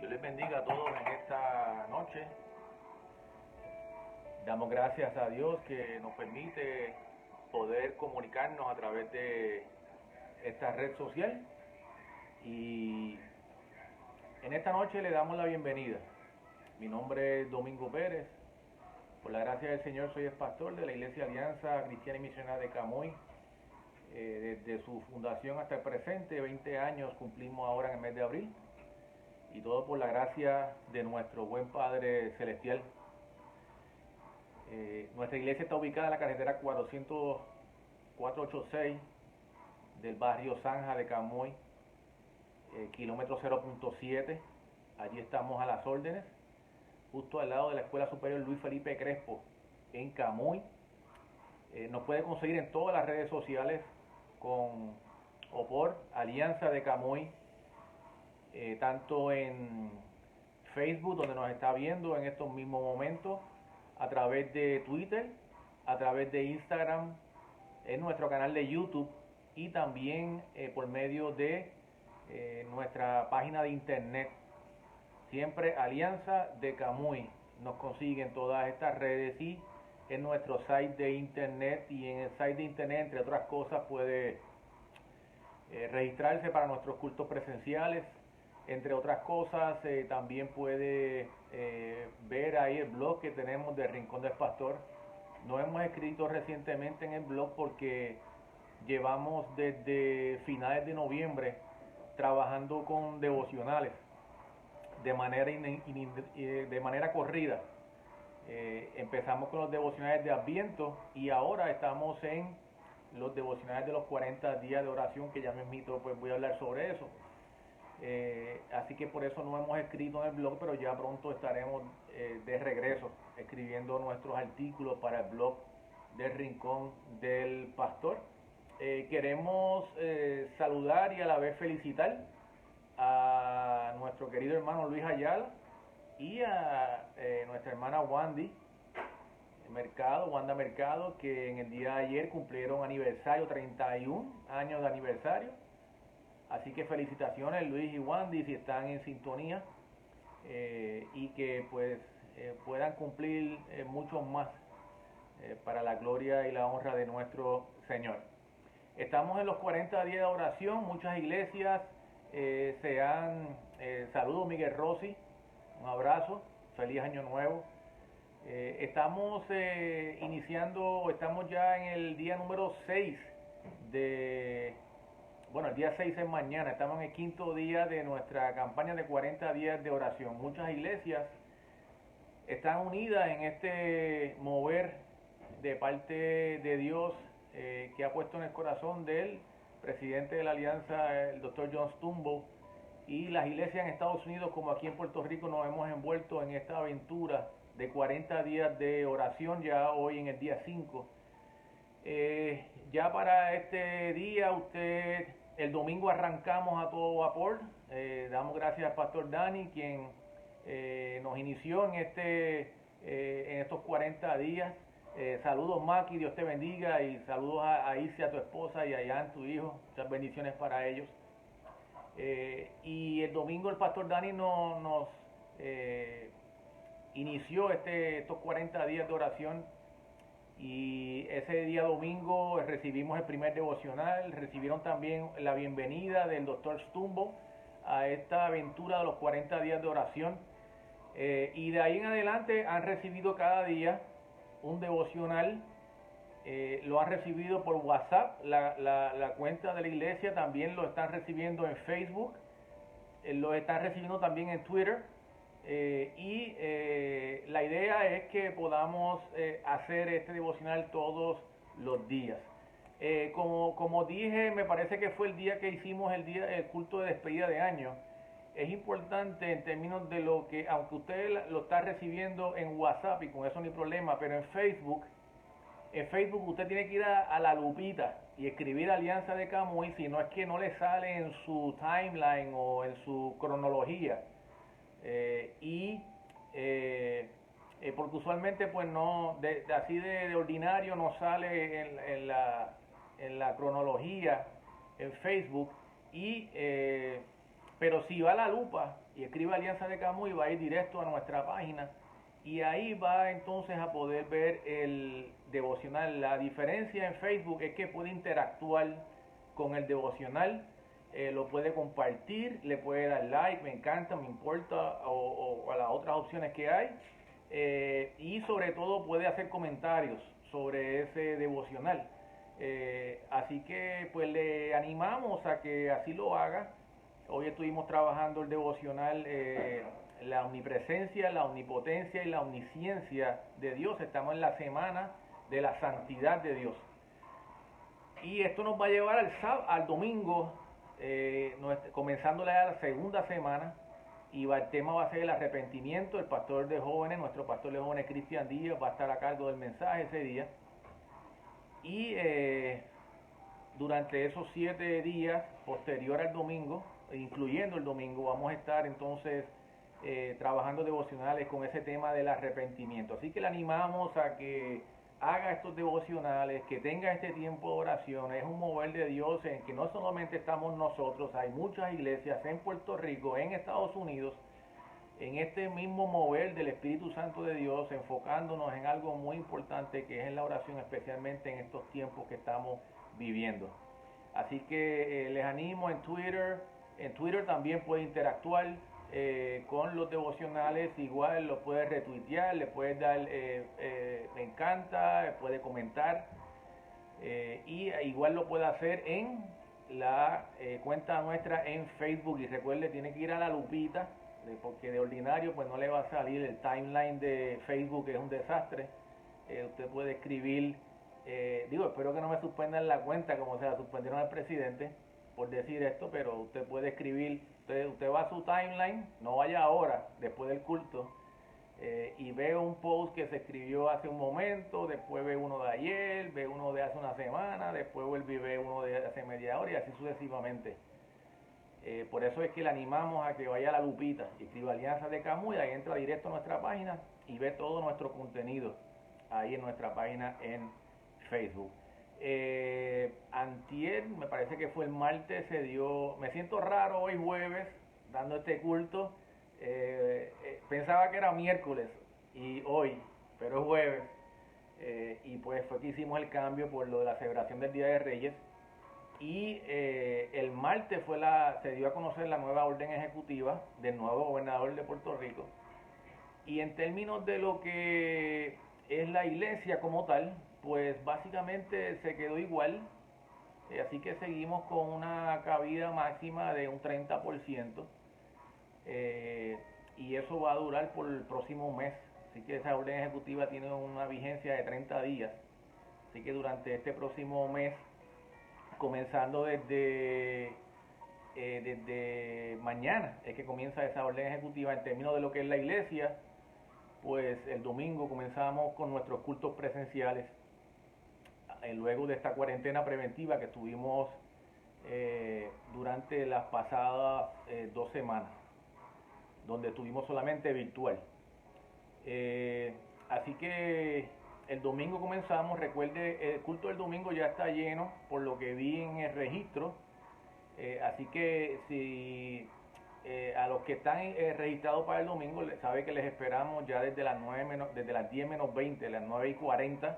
Dios les bendiga a todos en esta noche. Damos gracias a Dios que nos permite poder comunicarnos a través de esta red social. Y en esta noche le damos la bienvenida. Mi nombre es Domingo Pérez. Por la gracia del Señor soy el pastor de la Iglesia Alianza Cristiana y Misionera de Camuy. Desde su fundación hasta el presente, 20 años cumplimos ahora en el mes de abril. Y todo por la gracia de nuestro buen Padre Celestial. Nuestra iglesia está ubicada en la carretera 486 del barrio Zanja de Camuy, kilómetro 0.7. Allí estamos a las órdenes, justo al lado de la Escuela Superior Luis Felipe Crespo, en Camuy. Nos puede conseguir en todas las redes sociales o por Alianza de Camuy, tanto en Facebook, donde nos está viendo en estos mismos momentos, a través de Twitter, a través de Instagram, en nuestro canal de YouTube y también por medio de nuestra página de internet. Siempre Alianza de Camuy. Nos consiguen todas estas redes y en nuestro site de internet, y en el site de internet, entre otras cosas, puede registrarse para nuestros cultos presenciales. Entre otras cosas, también puede ver ahí el blog que tenemos de Rincón del Pastor. No hemos escrito recientemente en el blog porque llevamos desde finales de noviembre trabajando con devocionales de manera corrida. Empezamos con los devocionales de Adviento y ahora estamos en los devocionales de los 40 días de oración, que ya mismito pues voy a hablar sobre eso. Así que por eso no hemos escrito en el blog, pero ya pronto estaremos de regreso escribiendo nuestros artículos para el blog del Rincón del Pastor. Queremos saludar y a la vez felicitar a nuestro querido hermano Luis Ayala y a nuestra hermana Wanda Mercado, que en el día de ayer cumplieron aniversario, 31 años de aniversario. Así que felicitaciones Luis y Wandy si están en sintonía, y que pues puedan cumplir muchos más para la gloria y la honra de nuestro Señor. Estamos en los 40 días de oración. Muchas iglesias saludos Miguel Rossi, un abrazo, feliz año nuevo. Estamos estamos ya en el día número 6 el día 6 es mañana. Estamos en el quinto día de nuestra campaña de 40 días de oración. Muchas iglesias están unidas en este mover de parte de Dios, que ha puesto en el corazón del presidente de la Alianza, el Dr. John Stumbo, y las iglesias en Estados Unidos como aquí en Puerto Rico nos hemos envuelto en esta aventura de 40 días de oración, ya hoy en el día 5. Ya para este día, el domingo arrancamos a todo vapor. Damos gracias al pastor Dani, quien nos inició en estos 40 días. Saludos Maki, Dios te bendiga, y saludos a Isi, a tu esposa, y a Jan, tu hijo. Muchas bendiciones para ellos. Y el domingo el pastor Dani nos inició estos 40 días de oración. Y ese día domingo recibimos el primer devocional. Recibieron también la bienvenida del Dr. Stumbo a esta aventura de los 40 días de oración. Y de ahí en adelante han recibido cada día un devocional. Lo han recibido por WhatsApp, la cuenta de la iglesia. También lo están recibiendo en Facebook. Lo están recibiendo también en Twitter. La idea es que podamos hacer este devocional todos los días. Como dije, me parece que fue el día que hicimos el culto de despedida de año. Es importante en términos de lo que, aunque usted lo está recibiendo en WhatsApp y con eso no hay problema, pero en Facebook usted tiene que ir a la lupita y escribir Alianza de Camuy, si no es que no le sale en su timeline o en su cronología. Porque usualmente pues no, así de ordinario no sale en la cronología en Facebook. Y Pero si va a la lupa y escribe Alianza de Camuy, va a ir directo a nuestra página y ahí va entonces a poder ver el devocional. La diferencia en Facebook es que puede interactuar con el devocional, lo puede compartir, le puede dar like, me encanta, me importa, o a las otras opciones que hay, y sobre todo puede hacer comentarios sobre ese devocional. Así que pues le animamos a que así lo haga. Hoy estuvimos trabajando el devocional, la omnipresencia, la omnipotencia y la omnisciencia de Dios. Estamos en la semana de la santidad de Dios. Y esto nos va a llevar al domingo, comenzando la segunda semana, y el tema va a ser el arrepentimiento. El pastor de jóvenes, nuestro pastor de jóvenes, Cristian Díaz, va a estar a cargo del mensaje ese día. Y durante esos 7 días, posterior al domingo, incluyendo el domingo, vamos a estar entonces trabajando devocionales con ese tema del arrepentimiento. Así que le animamos a que haga estos devocionales, que tenga este tiempo de oración. Es un mover de Dios en que no solamente estamos nosotros, hay muchas iglesias en Puerto Rico, en Estados Unidos, en este mismo mover del Espíritu Santo de Dios, enfocándonos en algo muy importante que es en la oración, especialmente en estos tiempos que estamos viviendo. Así que les animo en Twitter también puede interactuar con los devocionales, igual lo puede retuitear, le puede dar me encanta, puede comentar, y igual lo puede hacer en la cuenta nuestra en Facebook. Y recuerde, tiene que ir a la lupita, porque de ordinario pues no le va a salir el timeline de Facebook, que es un desastre. Usted puede escribir, espero que no me suspendan la cuenta como se la suspendieron al presidente por decir esto, pero usted puede escribir, usted va a su timeline, no vaya ahora, después del culto, y ve un post que se escribió hace un momento, después ve uno de ayer, ve uno de hace una semana, después vuelve y ve uno de hace media hora, y así sucesivamente. Por eso es que le animamos a que vaya a la lupita y escriba Alianza de Camuy, ahí entra directo a nuestra página y ve todo nuestro contenido ahí en nuestra página en Facebook. Antier, me parece que fue el martes, me siento raro hoy jueves dando este culto. Pensaba que era miércoles y hoy, pero es jueves, y pues fue que hicimos el cambio por lo de la celebración del Día de Reyes. Y el martes se dio a conocer la nueva orden ejecutiva del nuevo gobernador de Puerto Rico. Y en términos de lo que es la iglesia como tal, pues básicamente se quedó igual. Así que seguimos con una cabida máxima de un 30%. Y eso va a durar por el próximo mes. Así que esa orden ejecutiva tiene una vigencia de 30 días. Así que durante este próximo mes, comenzando desde mañana, es que comienza esa orden ejecutiva. En términos de lo que es la iglesia, pues el domingo comenzamos con nuestros cultos presenciales, luego de esta cuarentena preventiva que tuvimos durante las pasadas 2 semanas, donde estuvimos solamente virtual. Así que el domingo comenzamos. Recuerde, el culto del domingo ya está lleno, por lo que vi en el registro. Así que si a los que están registrados para el domingo, sabe que les esperamos ya desde las 10 menos 20, las 9:40,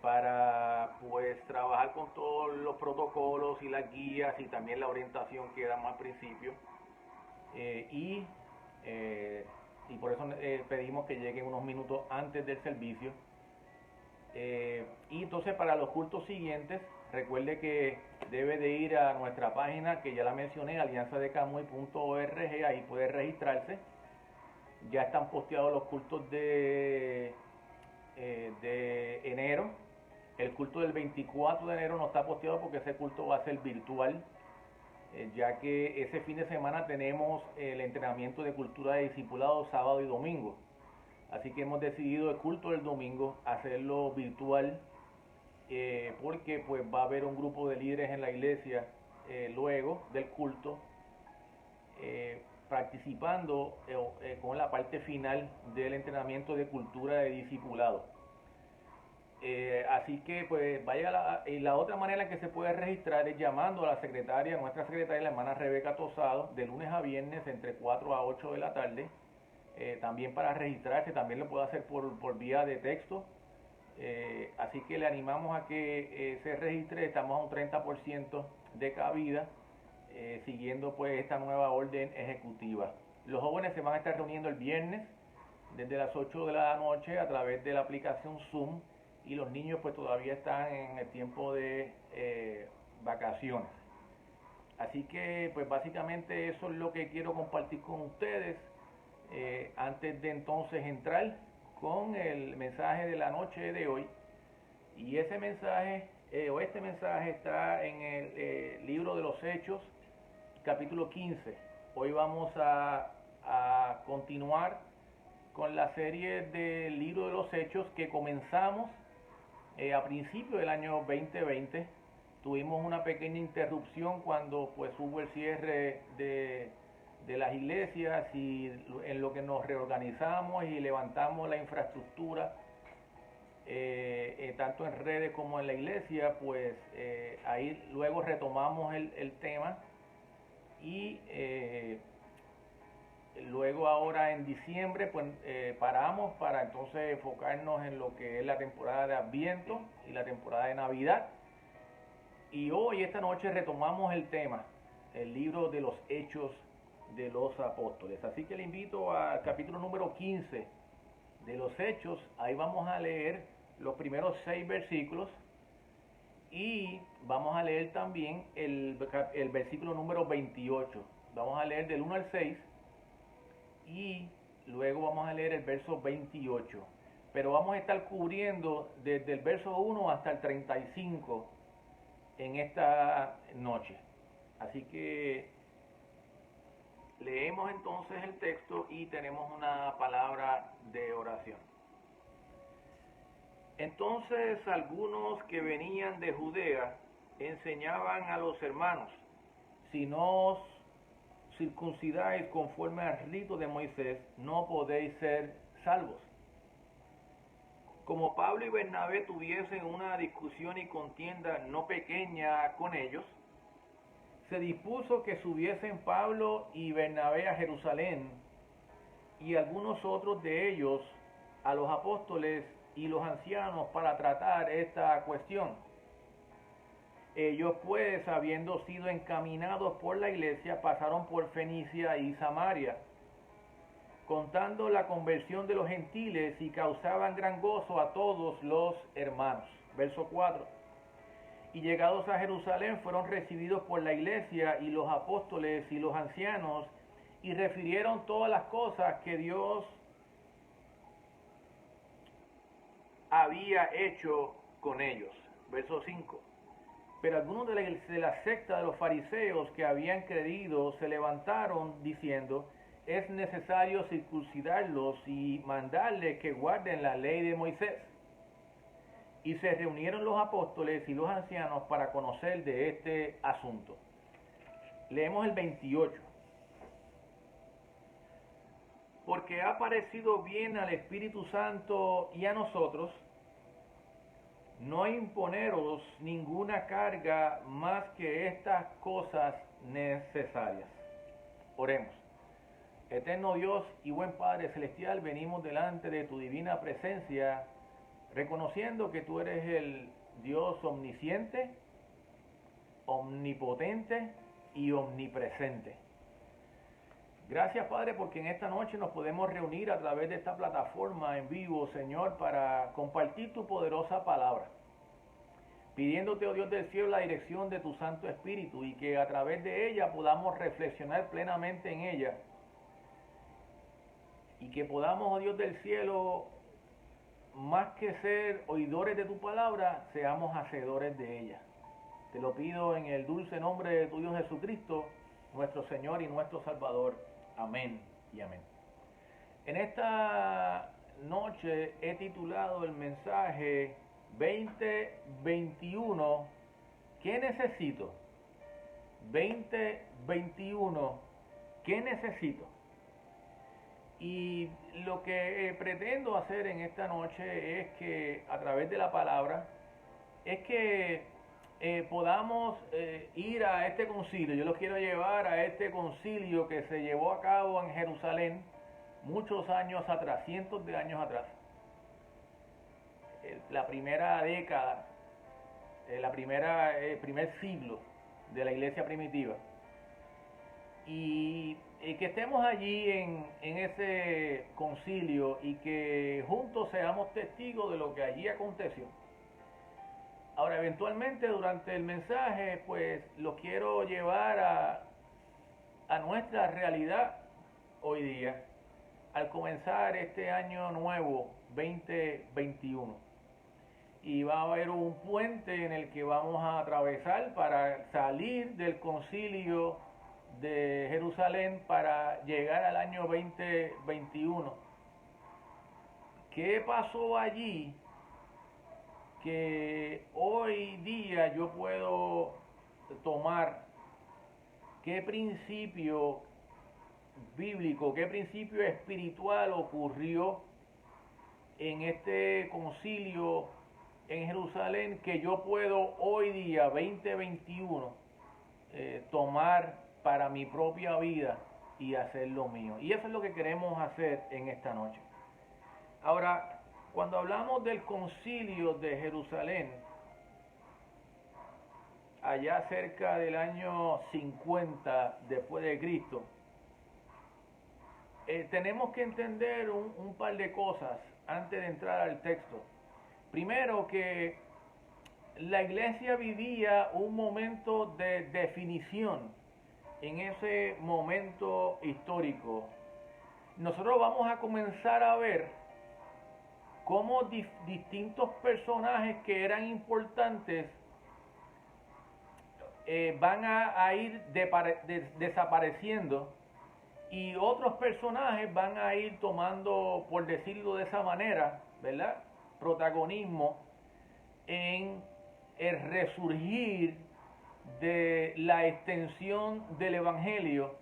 para pues trabajar con todos los protocolos y las guías y también la orientación que damos al principio. Y por eso pedimos que lleguen unos minutos antes del servicio. Y entonces para los cultos siguientes, recuerde que debe de ir a nuestra página, que ya la mencioné, alianzadecamuy.org, ahí puede registrarse. Ya están posteados los cultos de enero. El culto del 24 de enero no está posteado porque ese culto va a ser virtual, ya que ese fin de semana tenemos el entrenamiento de cultura de discipulado sábado y domingo. Así que hemos decidido el culto del domingo hacerlo virtual, porque pues va a haber un grupo de líderes en la iglesia luego del culto, participando con la parte final del entrenamiento de cultura de discipulado. Así que pues y la otra manera en que se puede registrar es llamando a la secretaria, nuestra secretaria, la hermana Rebeca Tosado, de lunes a viernes entre 4 a 8 de la tarde. También para registrarse, también lo puede hacer por vía de texto. Así que le animamos a que se registre. Estamos a un 30% de cabida, siguiendo pues esta nueva orden ejecutiva. Los jóvenes se van a estar reuniendo el viernes desde las 8 de la noche a través de la aplicación Zoom, y los niños pues todavía están en el tiempo de vacaciones. Así que pues básicamente eso es lo que quiero compartir con ustedes, antes de entonces entrar con el mensaje de la noche de hoy. Y ese mensaje, este mensaje está en el libro de los Hechos, capítulo 15. Hoy vamos a continuar con la serie del libro de los Hechos que comenzamos a principios del año 2020. Tuvimos una pequeña interrupción cuando pues hubo el cierre de las iglesias, y en lo que nos reorganizamos y levantamos la infraestructura, tanto en redes como en la iglesia, pues ahí luego retomamos el tema, y luego ahora en diciembre pues paramos para entonces enfocarnos en lo que es la temporada de Adviento y la temporada de Navidad. Y hoy, esta noche, retomamos el tema, el libro de los Hechos de los Apóstoles. Así que le invito al capítulo número 15 de los Hechos. Ahí vamos a leer los primeros 6 versículos, y vamos a leer también el versículo número 28. Vamos a leer del 1 al 6 y luego vamos a leer el verso 28. Pero vamos a estar cubriendo desde el verso 1 hasta el 35 en esta noche. Así que leemos entonces el texto y tenemos una palabra de oración. Entonces algunos que venían de Judea enseñaban a los hermanos: si no os circuncidáis conforme al rito de Moisés, no podéis ser salvos. Como Pablo y Bernabé tuviesen una discusión y contienda no pequeña con ellos, se dispuso que subiesen Pablo y Bernabé a Jerusalén, y algunos otros de ellos a los apóstoles y los ancianos, para tratar esta cuestión. Ellos pues, habiendo sido encaminados por la iglesia, pasaron por Fenicia y Samaria, contando la conversión de los gentiles, y causaban gran gozo a todos los hermanos. Verso 4. Y llegados a Jerusalén, fueron recibidos por la iglesia y los apóstoles y los ancianos, y refirieron todas las cosas que Dios había hecho con ellos. Verso 5. Pero algunos de la secta de los fariseos que habían creído se levantaron diciendo: es necesario circuncidarlos y mandarles que guarden la ley de Moisés. Y se reunieron los apóstoles y los ancianos para conocer de este asunto. Leemos el 28. Porque ha parecido bien al Espíritu Santo y a nosotros no imponeros ninguna carga más que estas cosas necesarias. Oremos. Eterno Dios y buen Padre Celestial, venimos delante de tu divina presencia, reconociendo que tú eres el Dios omnisciente, omnipotente y omnipresente. Gracias, Padre, porque en esta noche nos podemos reunir a través de esta plataforma en vivo, Señor, para compartir tu poderosa palabra, pidiéndote, oh Dios del cielo, la dirección de tu Santo Espíritu, y que a través de ella podamos reflexionar plenamente en ella, y que podamos, oh Dios del cielo, más que ser oidores de tu palabra, seamos hacedores de ella. Te lo pido en el dulce nombre de tu Hijo Jesucristo, nuestro Señor y nuestro Salvador. Amén y amén. En esta noche he titulado el mensaje 2021, ¿qué necesito? 2021, ¿qué necesito? Y lo que pretendo hacer en esta noche es que a través de la palabra, es que podamos ir a este concilio. Yo los quiero llevar a este concilio que se llevó a cabo en Jerusalén muchos años atrás, cientos de años atrás. La primera década, primer siglo de la iglesia primitiva. Y que estemos allí en ese concilio y que juntos seamos testigos de lo que allí aconteció. Ahora, eventualmente durante el mensaje, pues lo quiero llevar a nuestra realidad hoy día, al comenzar este año nuevo 2021. Y va a haber un puente en el que vamos a atravesar para salir del concilio de Jerusalén para llegar al año 2021. ¿Qué pasó allí que hoy día yo puedo tomar? ¿Qué principio bíblico, qué principio espiritual ocurrió en este concilio en Jerusalén que yo puedo hoy día 2021 tomar para mi propia vida y hacer lo mío? Y eso es lo que queremos hacer en esta noche. Ahora, cuando hablamos del concilio de Jerusalén, allá cerca del año 50 después de Cristo, tenemos que entender un par de cosas antes de entrar al texto. Primero, que la iglesia vivía un momento de definición en ese momento histórico. Nosotros vamos a comenzar a ver cómo distintos personajes que eran importantes van a ir desapareciendo y otros personajes van a ir tomando, por decirlo de esa manera, ¿verdad?, protagonismo en el resurgir de la extensión del evangelio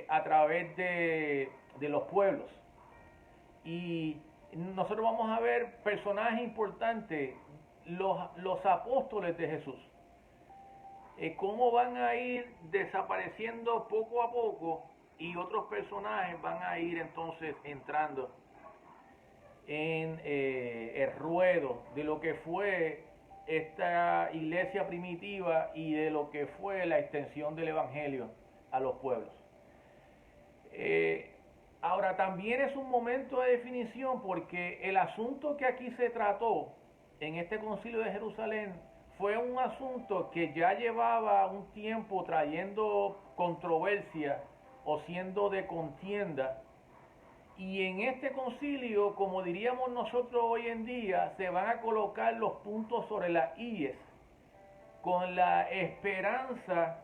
a través de los pueblos. Y nosotros vamos a ver personajes importantes, los apóstoles de Jesús, cómo van a ir desapareciendo poco a poco y otros personajes van a ir entonces entrando en el ruedo de lo que fue esta iglesia primitiva y de lo que fue la extensión del evangelio a los pueblos. Ahora, también es un momento de definición porque el asunto que aquí se trató en este concilio de Jerusalén fue un asunto que ya llevaba un tiempo trayendo controversia o siendo de contienda. Y en este concilio, como diríamos nosotros hoy en día, se van a colocar los puntos sobre las íes, con la esperanza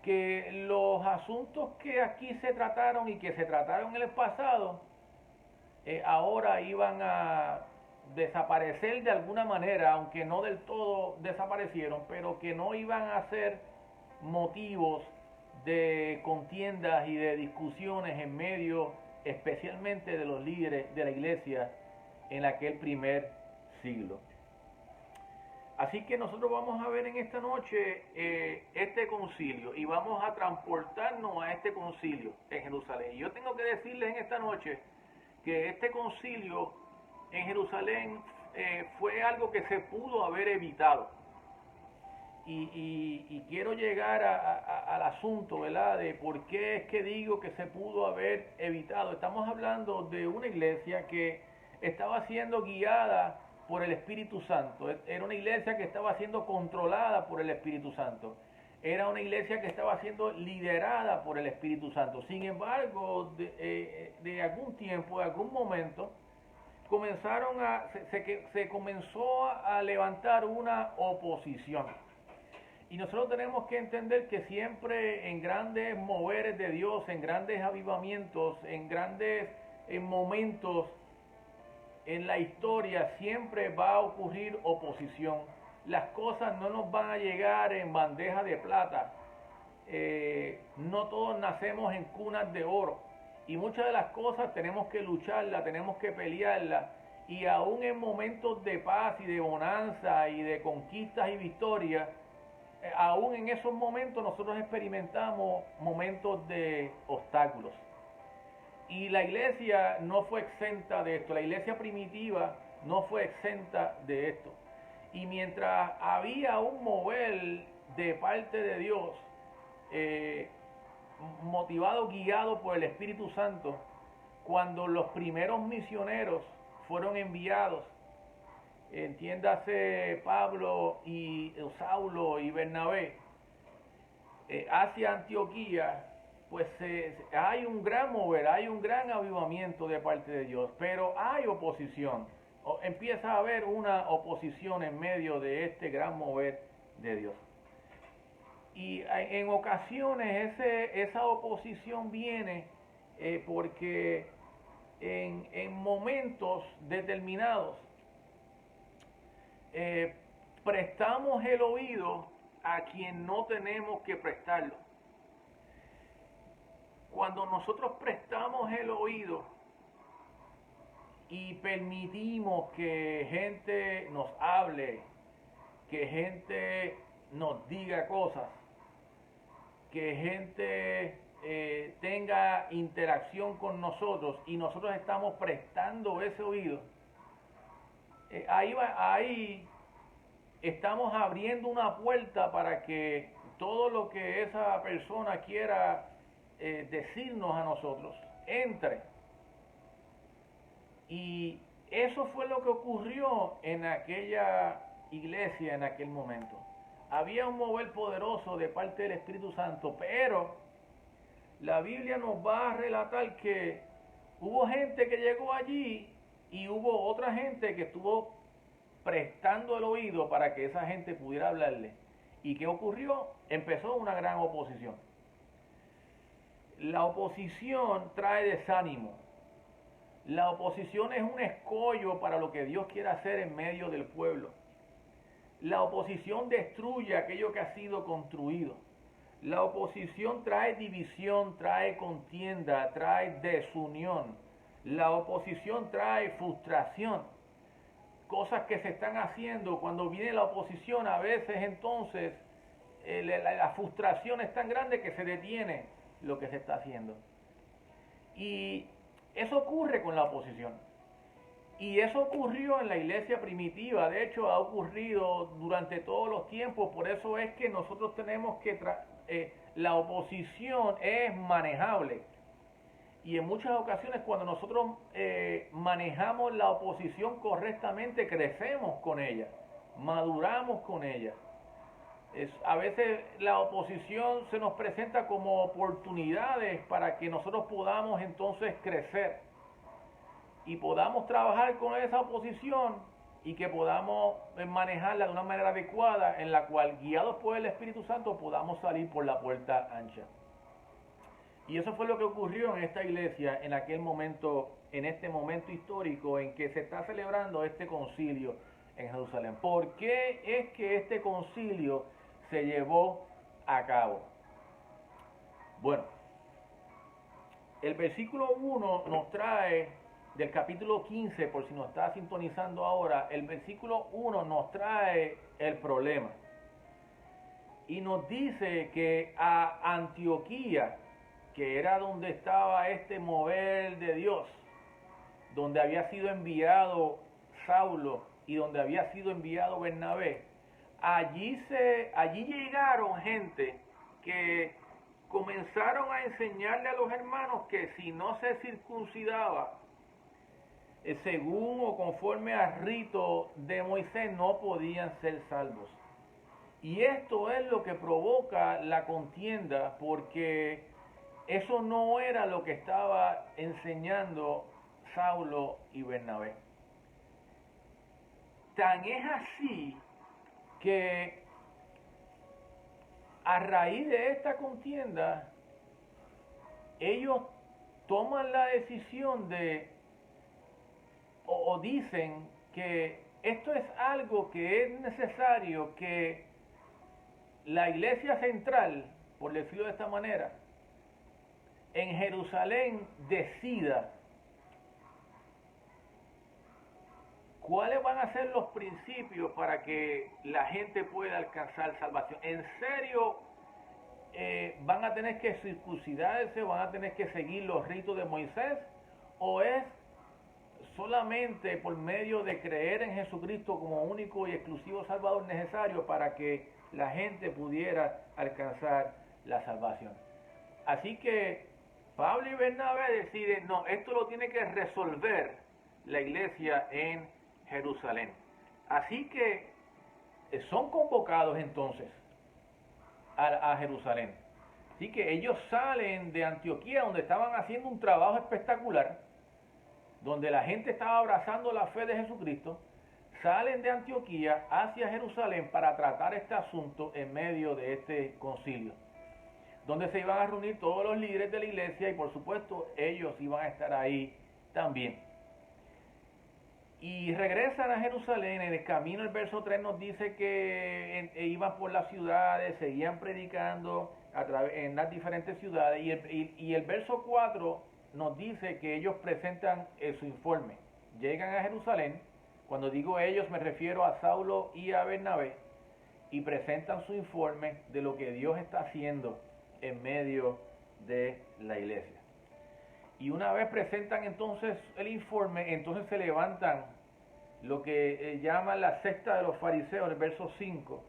que los asuntos que aquí se trataron y que se trataron en el pasado, ahora iban a desaparecer de alguna manera, aunque no del todo desaparecieron, pero que no iban a ser motivos de contiendas y de discusiones en medio, especialmente de los líderes de la iglesia en aquel primer siglo. Así que nosotros vamos a ver en esta noche este concilio y vamos a transportarnos a este concilio en Jerusalén. Y yo tengo que decirles en esta noche que este concilio en Jerusalén fue algo que se pudo haber evitado. Y quiero llegar al asunto, ¿verdad?, de por qué es que digo que se pudo haber evitado. Estamos hablando de una iglesia que estaba siendo guiada por el Espíritu Santo. Era una iglesia que estaba siendo controlada por el Espíritu Santo. Era una iglesia que estaba siendo liderada por el Espíritu Santo. Sin embargo, de algún tiempo, de algún momento, se comenzó a levantar una oposición. Y nosotros tenemos que entender que siempre en grandes moveres de Dios, en grandes avivamientos, en grandes momentos en la historia, siempre va a ocurrir oposición. Las cosas no nos van a llegar en bandeja de plata. No todos nacemos en cunas de oro. Y muchas de las cosas tenemos que lucharlas, tenemos que pelearlas. Y aún en momentos de paz y de bonanza y de conquistas y victorias, aún en esos momentos nosotros experimentamos momentos de obstáculos. Y la iglesia no fue exenta de esto, la iglesia primitiva no fue exenta de esto. Y mientras había un mover de parte de Dios, motivado, guiado por el Espíritu Santo, cuando los primeros misioneros fueron enviados, entiéndase Pablo y Saulo y Bernabé, hacia Antioquía, pues hay un gran mover, hay un gran avivamiento de parte de Dios, pero hay oposición. Empieza a haber una oposición en medio de este gran mover de Dios. Y en ocasiones esa oposición viene porque en momentos determinados prestamos el oído a quien no tenemos que prestarlo. Cuando nosotros prestamos el oído y permitimos que gente nos hable, que gente nos diga cosas, que gente tenga interacción con nosotros y nosotros estamos prestando ese oído, ahí estamos abriendo una puerta para que todo lo que esa persona quiera decirnos a nosotros entre. Y eso fue lo que ocurrió en aquella iglesia en aquel momento. Había un mover poderoso de parte del Espíritu Santo, pero la Biblia nos va a relatar que hubo gente que llegó allí y hubo otra gente que estuvo prestando el oído para que esa gente pudiera hablarle. ¿Y qué ocurrió? Empezó una gran oposición. La oposición trae desánimo. La oposición es un escollo para lo que Dios quiere hacer en medio del pueblo. La oposición destruye aquello que ha sido construido. La oposición trae división, trae contienda, trae desunión. La oposición trae frustración. Cosas que se están haciendo, cuando viene la oposición, a veces entonces la frustración es tan grande que se detiene lo que se está haciendo. Y eso ocurre con la oposición. Y eso ocurrió en la iglesia primitiva, de hecho ha ocurrido durante todos los tiempos, por eso es que nosotros tenemos que, la oposición es manejable. Y en muchas ocasiones cuando nosotros manejamos la oposición correctamente, crecemos con ella, maduramos con ella. A veces la oposición se nos presenta como oportunidades para que nosotros podamos entonces crecer y podamos trabajar con esa oposición y que podamos manejarla de una manera adecuada en la cual, guiados por el Espíritu Santo, podamos salir por la puerta ancha. Y eso fue lo que ocurrió en esta iglesia en aquel momento, en este momento histórico en que se está celebrando este concilio en Jerusalén. ¿Por qué es que este concilio se llevó a cabo? Bueno, el versículo 1 nos trae, del capítulo 15, por si nos está sintonizando ahora, el versículo 1 nos trae el problema. Y nos dice que a Antioquía, que era donde estaba este mover de Dios, donde había sido enviado Saulo y donde había sido enviado Bernabé, allí llegaron gente que comenzaron a enseñarle a los hermanos que si no se circuncidaba según o conforme al rito de Moisés, no podían ser salvos. Y esto es lo que provoca la contienda, porque eso no era lo que estaba enseñando Saulo y Bernabé. Tan es así que a raíz de esta contienda, ellos toman la decisión de, o dicen que esto es algo que es necesario que la iglesia central, por decirlo de esta manera, en Jerusalén decida cuáles van a ser los principios para que la gente pueda alcanzar salvación. ¿En serio van a tener que circuncidarse, van a tener que seguir los ritos de Moisés? ¿O es solamente por medio de creer en Jesucristo como único y exclusivo Salvador necesario para que la gente pudiera alcanzar la salvación? Así que Pablo y Bernabé deciden, no, esto lo tiene que resolver la iglesia en Jerusalén. Así que son convocados entonces a Jerusalén. Así que ellos salen de Antioquía, donde estaban haciendo un trabajo espectacular, donde la gente estaba abrazando la fe de Jesucristo, salen de Antioquía hacia Jerusalén para tratar este asunto en medio de este concilio, donde se iban a reunir todos los líderes de la iglesia y por supuesto ellos iban a estar ahí también. Y regresan a Jerusalén. En el camino el verso 3 nos dice que iban por las ciudades, seguían predicando en las diferentes ciudades, y el verso 4 nos dice que ellos presentan su informe. Llegan a Jerusalén, cuando digo ellos me refiero a Saulo y a Bernabé, y presentan su informe de lo que Dios está haciendo en medio de la iglesia. Y una vez presentan entonces el informe, entonces se levantan lo que llaman la secta de los fariseos, el verso 5,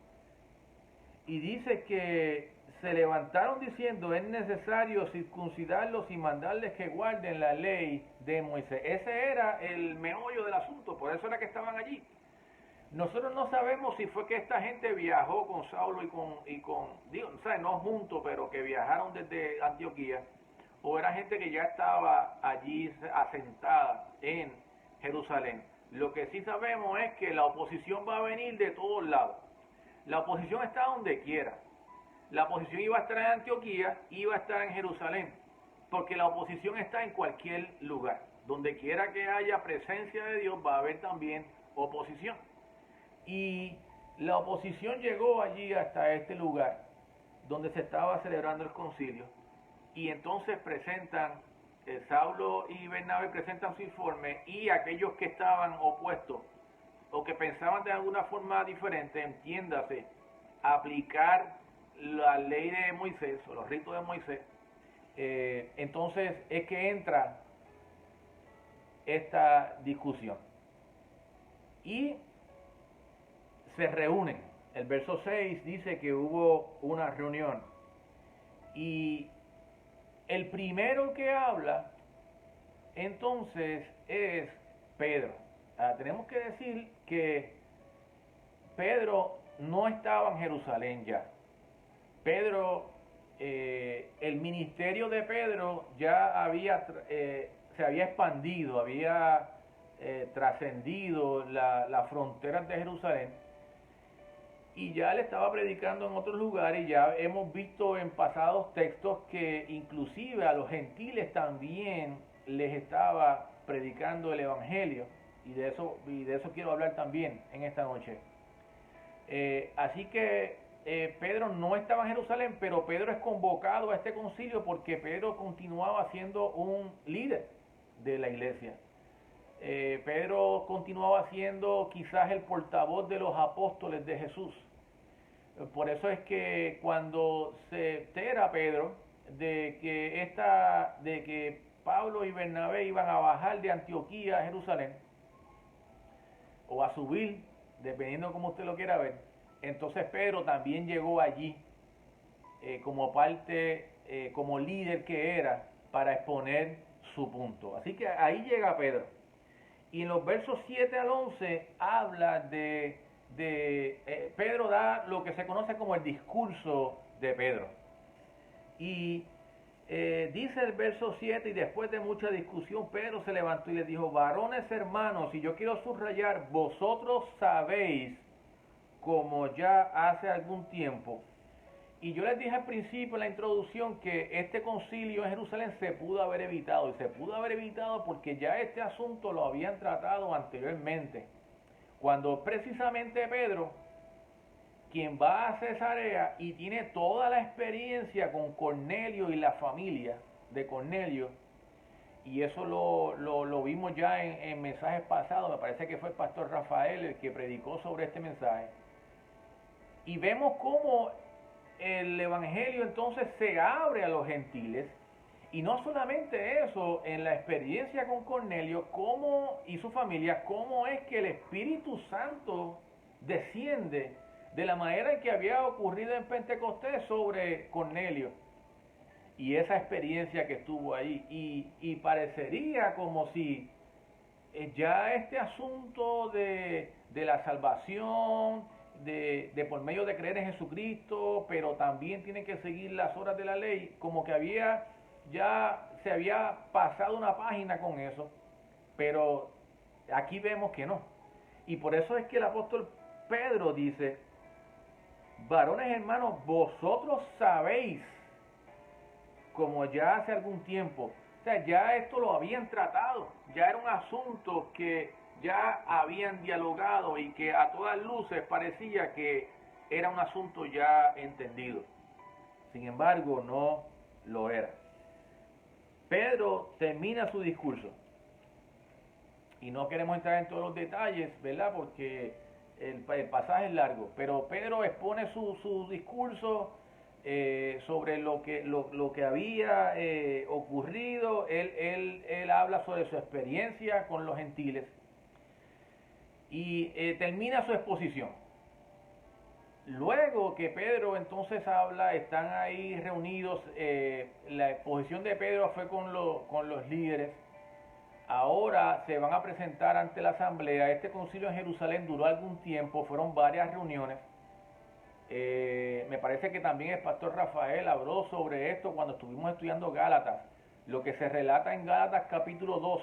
y dice que se levantaron diciendo, es necesario circuncidarlos y mandarles que guarden la ley de Moisés. Ese era el meollo del asunto, por eso era que estaban allí. Nosotros no sabemos si fue que esta gente viajó con Saulo digo, o sea, no juntos, pero que viajaron desde Antioquía, o era gente que ya estaba allí asentada en Jerusalén. Lo que sí sabemos es que la oposición va a venir de todos lados. La oposición está donde quiera. La oposición iba a estar en Antioquía, iba a estar en Jerusalén, porque la oposición está en cualquier lugar. Donde quiera que haya presencia de Dios va a haber también oposición. Y la oposición llegó allí hasta este lugar, donde se estaba celebrando el concilio, y entonces presentan, Saulo y Bernabé presentan su informe, y aquellos que estaban opuestos, o que pensaban de alguna forma diferente, entiéndase, aplicar la ley de Moisés, o los ritos de Moisés, entonces es que entra esta discusión. Y se reúnen. El verso 6 dice que hubo una reunión. Y el primero que habla, entonces, es Pedro. Tenemos que decir que Pedro no estaba en Jerusalén ya. Pedro, el ministerio de Pedro ya se había expandido, había trascendido las fronteras de Jerusalén, y ya le estaba predicando en otros lugares. Y ya hemos visto en pasados textos que inclusive a los gentiles también les estaba predicando el evangelio, y de eso quiero hablar también en esta noche. Así que Pedro no estaba en Jerusalén, pero Pedro es convocado a este concilio porque Pedro continuaba siendo un líder de la iglesia. Pedro continuaba siendo quizás el portavoz de los apóstoles de Jesús. Por eso es que cuando se entera Pedro de que Pablo y Bernabé iban a bajar de Antioquía a Jerusalén, o a subir, dependiendo como usted lo quiera ver, entonces Pedro también llegó allí como parte, como líder que era, para exponer su punto. Así que ahí llega Pedro. Y en los versos 7 al 11 habla Pedro da lo que se conoce como el discurso de Pedro. Y dice el verso 7, y después de mucha discusión, Pedro se levantó y le dijo, varones hermanos, y yo quiero subrayar, vosotros sabéis, como ya hace algún tiempo, y yo les dije al principio en la introducción que este concilio en Jerusalén se pudo haber evitado, y se pudo haber evitado porque ya este asunto lo habían tratado anteriormente, cuando precisamente Pedro, quien va a Cesarea y tiene toda la experiencia con Cornelio y la familia, de Cornelio, y eso lo vimos ya en mensajes pasados. Me parece que fue el pastor Rafael el que predicó sobre este mensaje. Y vemos cómo el evangelio entonces se abre a los gentiles. Y no solamente eso, en la experiencia con Cornelio y su familia, cómo es que el Espíritu Santo desciende de la manera en que había ocurrido en Pentecostés sobre Cornelio. Y esa experiencia que estuvo ahí. Y parecería como si ya este asunto de la salvación, de por medio de creer en Jesucristo, pero también tienen que seguir las horas de la ley, como que ya se había pasado una página con eso, pero aquí vemos que no. Y por eso es que el apóstol Pedro dice: varones hermanos, vosotros sabéis, como ya hace algún tiempo, o sea, ya esto lo habían tratado, ya era un asunto que ya habían dialogado y que a todas luces parecía que era un asunto ya entendido. Sin embargo, no lo era. Pedro termina su discurso, y no queremos entrar en todos los detalles, ¿verdad? Porque el pasaje es largo, pero Pedro expone su discurso sobre lo que había ocurrido. Él habla sobre su experiencia con los gentiles y termina su exposición. Luego que Pedro entonces habla, están ahí reunidos, la exposición de Pedro fue con los líderes. Ahora se van a presentar ante la asamblea. Este concilio en Jerusalén duró algún tiempo, fueron varias reuniones. Me parece que también el pastor Rafael habló sobre esto cuando estuvimos estudiando Gálatas. Lo que se relata en Gálatas capítulo 2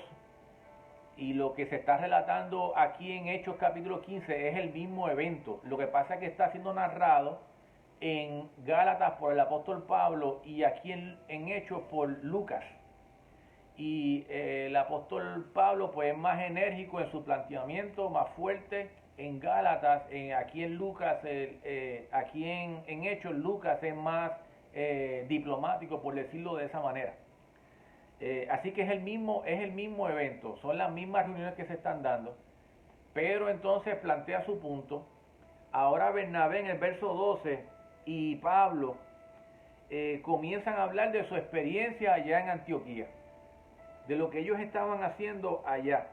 y lo que se está relatando aquí en Hechos capítulo 15 es el mismo evento. Lo que pasa es que está siendo narrado en Gálatas por el apóstol Pablo y aquí en Hechos por Lucas. Y el apóstol Pablo pues es más enérgico en su planteamiento, más fuerte en Gálatas. Aquí en Lucas, aquí en Hechos, Lucas es más diplomático, por decirlo de esa manera. Así que es el mismo evento, son las mismas reuniones que se están dando. Pedro entonces plantea su punto. Ahora Bernabé en el verso 12 y Pablo comienzan a hablar de su experiencia allá en Antioquía, de lo que ellos estaban haciendo allá.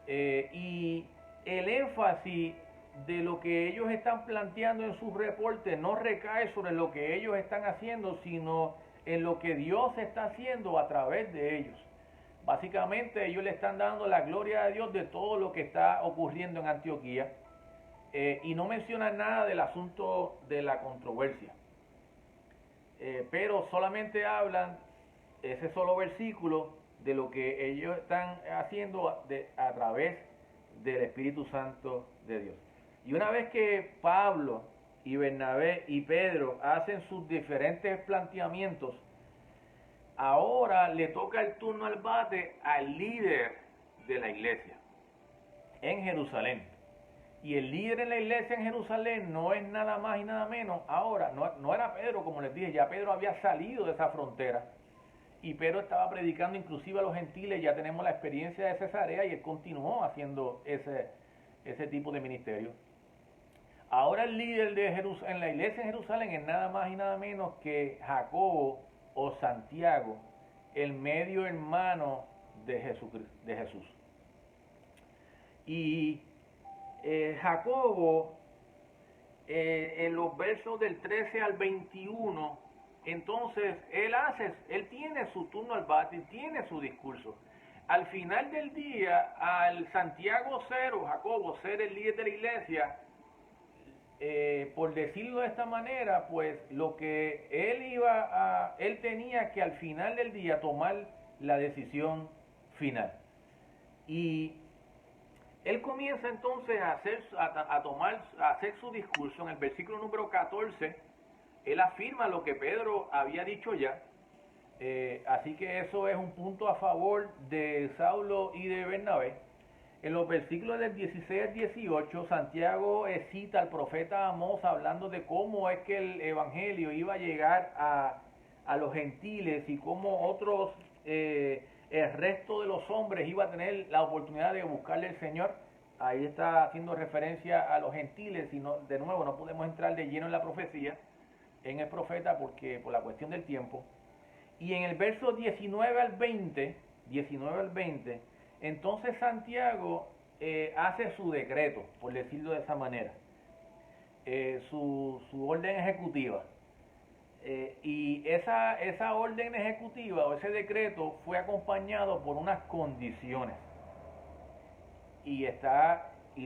Y el énfasis de lo que ellos están planteando en sus reportes no recae sobre lo que ellos están haciendo, sino en lo que Dios está haciendo a través de ellos. Básicamente ellos le están dando la gloria a Dios de todo lo que está ocurriendo en Antioquía, y no mencionan nada del asunto de la controversia, pero solamente hablan ese solo versículo de lo que ellos están haciendo a través del Espíritu Santo de Dios. Y una vez que Pablo y Bernabé y Pedro hacen sus diferentes planteamientos, ahora le toca el turno al bate al líder de la iglesia en Jerusalén. Y el líder en la iglesia en Jerusalén no es nada más y nada menos, ahora, no era Pedro, como les dije, ya Pedro había salido de esa frontera. Y Pedro estaba predicando inclusive a los gentiles. Ya tenemos la experiencia de Cesarea y él continuó haciendo ese tipo de ministerio. Ahora el líder en la iglesia en Jerusalén es nada más y nada menos que Jacobo o Santiago, el medio hermano de Jesús. Y Jacobo, en los versos del 13 al 21, entonces él tiene su turno al bate, tiene su discurso. Al final del día, al Jacobo ser el líder de la iglesia, por decirlo de esta manera, pues lo que él tenía que al final del día tomar la decisión final. Y él comienza entonces a hacer su discurso. En el versículo número 14, él afirma lo que Pedro había dicho ya. Así que eso es un punto a favor de Saulo y de Bernabé. En los versículos del 16 al 18, Santiago cita al profeta Amós hablando de cómo es que el evangelio iba a llegar a a los gentiles y cómo otros, el resto de los hombres iba a tener la oportunidad de buscarle al Señor. Ahí está haciendo referencia a los gentiles y no, de nuevo no podemos entrar de lleno en la profecía, en el profeta, porque por la cuestión del tiempo. Y en el verso 19 al 20, entonces Santiago hace su decreto, por decirlo de esa manera, su orden ejecutiva. Y esa orden ejecutiva o ese decreto fue acompañado por unas condiciones. Y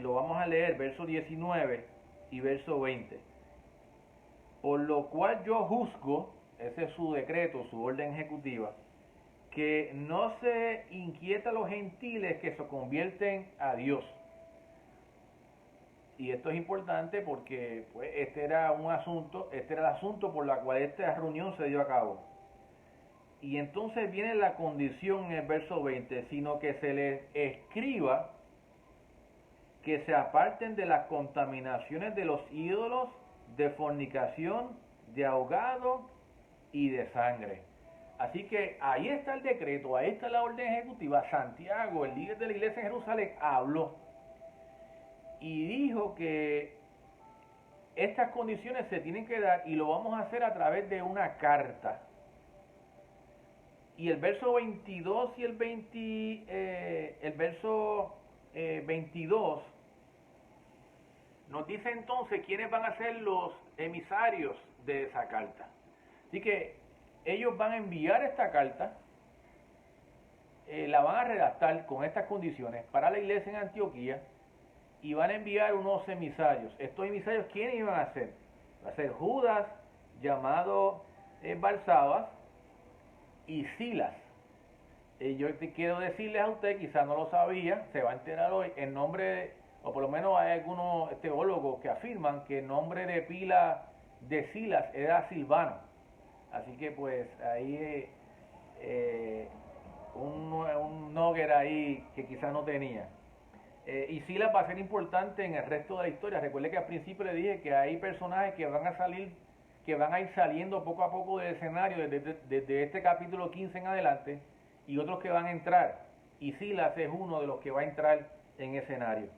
lo vamos a leer, verso 19 y verso 20. Por lo cual yo juzgo, ese es su decreto, su orden ejecutiva, que no se inquieta a los gentiles que se convierten a Dios. Y esto es importante porque pues, este era el asunto por el cual esta reunión se dio a cabo. Y entonces viene la condición en el verso 20, sino que se les escriba que se aparten de las contaminaciones de los ídolos, de fornicación, de ahogado y de sangre. Así que ahí está el decreto, ahí está la orden ejecutiva. Santiago, el líder de la iglesia en Jerusalén, habló y dijo que estas condiciones se tienen que dar y lo vamos a hacer a través de una carta. Y el verso 22 y el verso 22 nos dice entonces quiénes van a ser los emisarios de esa carta. Así que ellos van a enviar esta carta, la van a redactar con estas condiciones para la iglesia en Antioquía y van a enviar unos emisarios. Estos emisarios, ¿quiénes iban a ser? Va a ser Judas, llamado Barsabas, y Silas. Yo quiero decirles a usted, quizás no lo sabía, se va a enterar hoy, el nombre, o por lo menos hay algunos teólogos que afirman que el nombre de pila de Silas era Silvano. Así que pues ahí un nugget ahí que quizás no tenía. Y Silas va a ser importante en el resto de la historia. Recuerde que al principio le dije que hay personajes que van a salir, que van a ir saliendo poco a poco del escenario desde este capítulo 15 en adelante, y otros que van a entrar. Y Silas es uno de los que va a entrar en escenario.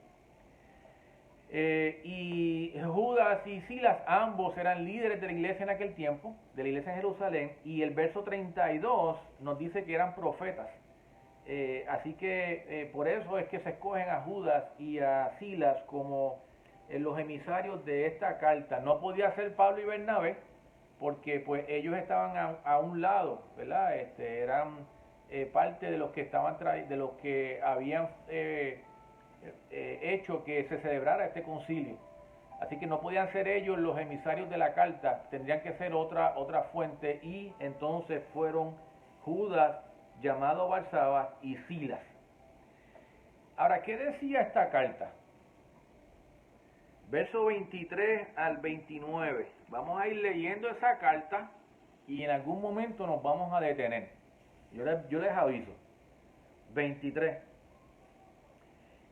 Y Judas y Silas, ambos eran líderes de la iglesia en aquel tiempo, de la iglesia en Jerusalén, y el verso 32 nos dice que eran profetas. Así que por eso es que se escogen a Judas y a Silas como los emisarios de esta carta. No podía ser Pablo y Bernabé, porque pues ellos estaban a un lado, ¿verdad? Eran parte de los que estaban de los que habían hecho que se celebrara este concilio. Así que no podían ser ellos los emisarios de la carta, tendrían que ser otra fuente, y entonces fueron Judas, llamado Barsabas, y Silas. Ahora, ¿qué decía esta carta? Verso 23 al 29. Vamos a ir leyendo esa carta y en algún momento nos vamos a detener. Yo les aviso. 23.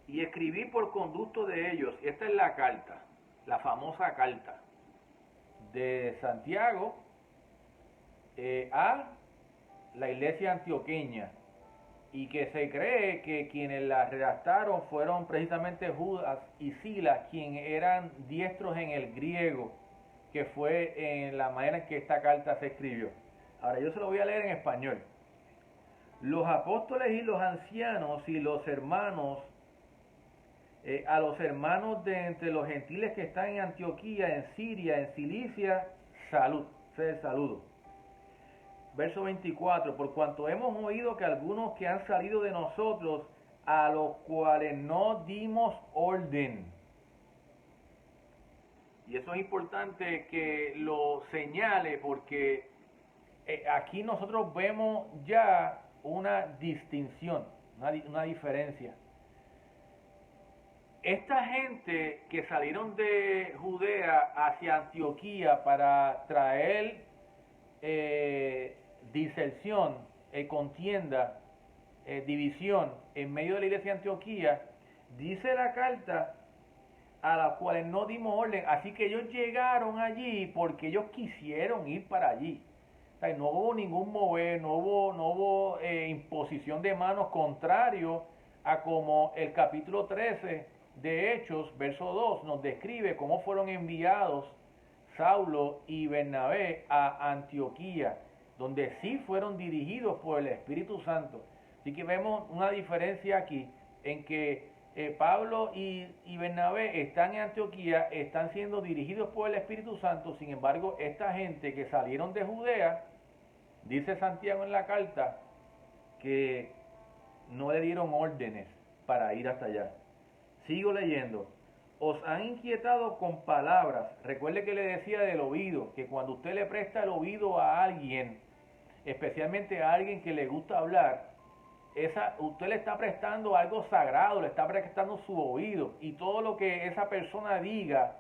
Y escribí por conducto de ellos. Esta es la carta, la famosa carta de Santiago a la iglesia antioqueña, y que se cree que quienes la redactaron fueron precisamente Judas y Silas, quienes eran diestros en el griego, que fue en la manera en que esta carta se escribió. Ahora yo se lo voy a leer en español. Los apóstoles y los ancianos y los hermanos, a los hermanos de entre los gentiles que están en Antioquía, en Siria, en Cilicia, salud. Ese es el saludo. Verso 24, por cuanto hemos oído que algunos que han salido de nosotros, a los cuales no dimos orden. Y eso es importante que lo señale, porque aquí nosotros vemos ya una distinción, una diferencia. Esta gente que salieron de Judea hacia Antioquía para traer disensión, contienda, división en medio de la iglesia de Antioquía, dice la carta, a las cuales no dimos orden. Así que ellos llegaron allí porque ellos quisieron ir para allí. O sea, no hubo ningún mover, no hubo imposición de manos contrario a como el capítulo 13 de Hechos, verso 2, nos describe cómo fueron enviados Saulo y Bernabé a Antioquía, donde sí fueron dirigidos por el Espíritu Santo. Así que vemos una diferencia aquí en que Pablo y Bernabé están en Antioquía, están siendo dirigidos por el Espíritu Santo. Sin embargo, esta gente que salieron de Judea, dice Santiago en la carta, que no le dieron órdenes para ir hasta allá. Sigo leyendo. Os han inquietado con palabras. Recuerde que le decía del oído, que cuando usted le presta el oído a alguien, especialmente a alguien que le gusta hablar, usted le está prestando algo sagrado, le está prestando su oído, y todo lo que esa persona diga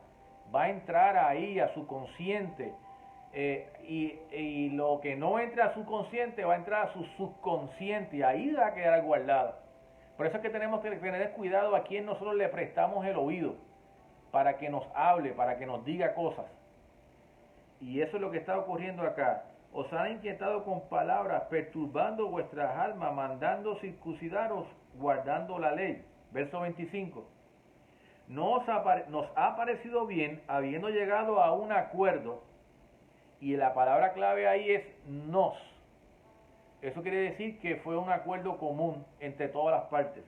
va a entrar ahí a su consciente, y lo que no entre a su consciente va a entrar a su subconsciente, y ahí va a quedar guardado. Por eso es que tenemos que tener cuidado a quien nosotros le prestamos el oído, para que nos hable, para que nos diga cosas. Y eso es lo que está ocurriendo acá. Os han inquietado con palabras, perturbando vuestras almas, mandando circuncidaros, guardando la ley. Verso 25. Nos ha parecido bien, habiendo llegado a un acuerdo, y la palabra clave ahí es nos. Eso quiere decir que fue un acuerdo común entre todas las partes.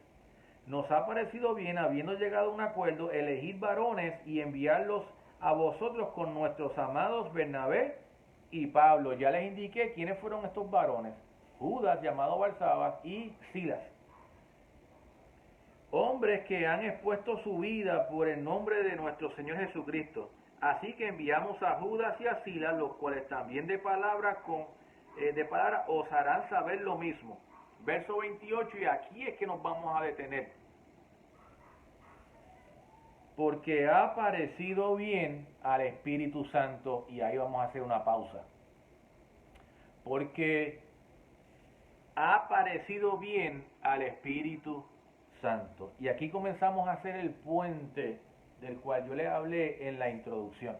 Nos ha parecido bien, habiendo llegado a un acuerdo, elegir varones y enviarlos a vosotros con nuestros amados Bernabé y Pablo. Ya les indiqué quiénes fueron estos varones: Judas, llamado Barsabas, y Silas. Hombres que han expuesto su vida por el nombre de nuestro Señor Jesucristo. Así que enviamos a Judas y a Silas, los cuales también de palabra os harán saber lo mismo. Verso 28, y aquí es que nos vamos a detener. Porque ha parecido bien al Espíritu Santo, y ahí vamos a hacer una pausa. Porque ha parecido bien al Espíritu Santo. Y aquí comenzamos a hacer el puente del cual yo les hablé en la introducción,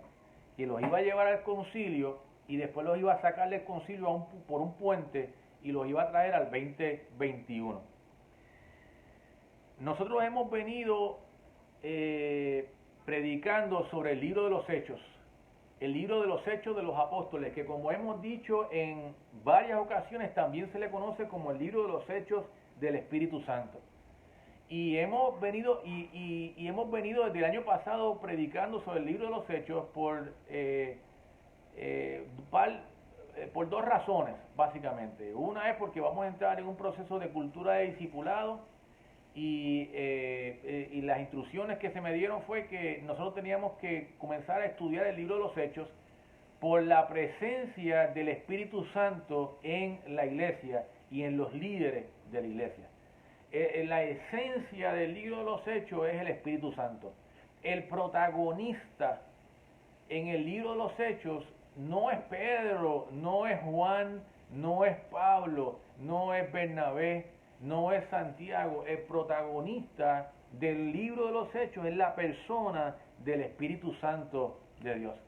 que los iba a llevar al concilio y después los iba a sacar del concilio por un puente y los iba a traer al 2021. Nosotros hemos venido predicando sobre el libro de los Hechos, el libro de los Hechos de los Apóstoles, que como hemos dicho en varias ocasiones también se le conoce como el libro de los Hechos del Espíritu Santo. Y hemos venido desde el año pasado predicando sobre el libro de los Hechos por dos razones, básicamente. Una es porque vamos a entrar en un proceso de cultura de discipulado, y las instrucciones que se me dieron fue que nosotros teníamos que comenzar a estudiar el libro de los Hechos por la presencia del Espíritu Santo en la iglesia y en los líderes de la iglesia. La esencia del libro de los Hechos es el Espíritu Santo. El protagonista en el libro de los Hechos no es Pedro, no es Juan, no es Pablo, no es Bernabé, no es Santiago. El protagonista del libro de los Hechos es la persona del Espíritu Santo de Dios.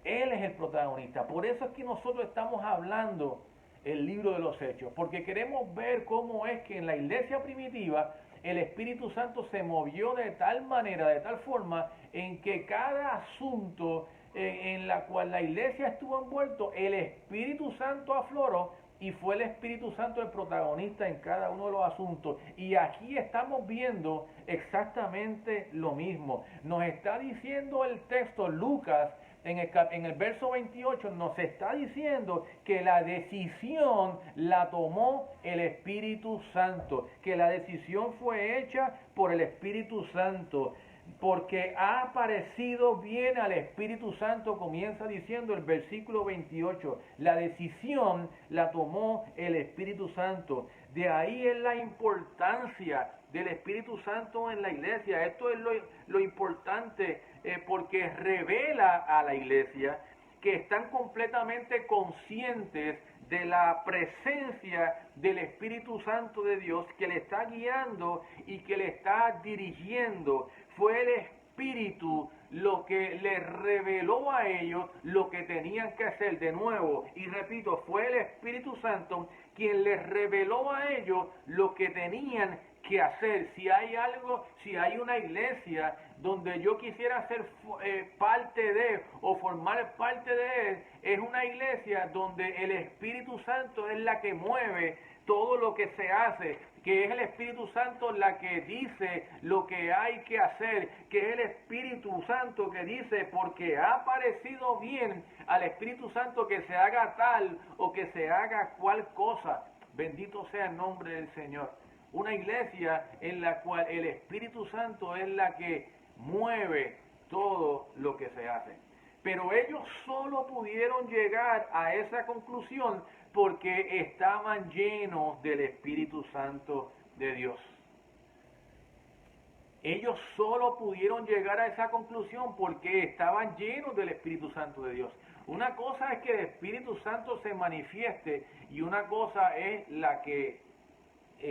Él es el protagonista. Por eso es que nosotros estamos hablando el libro de los Hechos, porque queremos ver cómo es que en la iglesia primitiva el Espíritu Santo se movió de tal manera, de tal forma, en que cada asunto en la cual la iglesia estuvo envuelto, el Espíritu Santo afloró y fue el Espíritu Santo el protagonista en cada uno de los asuntos. Y aquí estamos viendo exactamente lo mismo. Nos está diciendo el texto, Lucas, en el verso 28, nos está diciendo que la decisión la tomó el Espíritu Santo, que la decisión fue hecha por el Espíritu Santo, porque ha parecido bien al Espíritu Santo, comienza diciendo el versículo 28, la decisión la tomó el Espíritu Santo. De ahí es la importancia del Espíritu Santo en la iglesia. Esto es lo importante, porque revela a la iglesia que están completamente conscientes de la presencia del Espíritu Santo de Dios, que le está guiando y que le está dirigiendo. Fue el Espíritu lo que les reveló a ellos lo que tenían que hacer. De nuevo, y repito, fue el Espíritu Santo quien les reveló a ellos lo que tenían que hacer. Si hay algo, si hay una iglesia donde yo quisiera ser parte de o formar parte de, es una iglesia donde el Espíritu Santo es la que mueve todo lo que se hace, que es el Espíritu Santo la que dice lo que hay que hacer, que es el Espíritu Santo que dice, porque ha parecido bien al Espíritu Santo que se haga tal o que se haga cual cosa. Bendito sea el nombre del Señor. Una iglesia en la cual el Espíritu Santo es la que mueve todo lo que se hace. Pero ellos solo pudieron llegar a esa conclusión porque estaban llenos del Espíritu Santo de Dios. Ellos solo pudieron llegar a esa conclusión porque estaban llenos del Espíritu Santo de Dios. Una cosa es que el Espíritu Santo se manifieste y una cosa es la que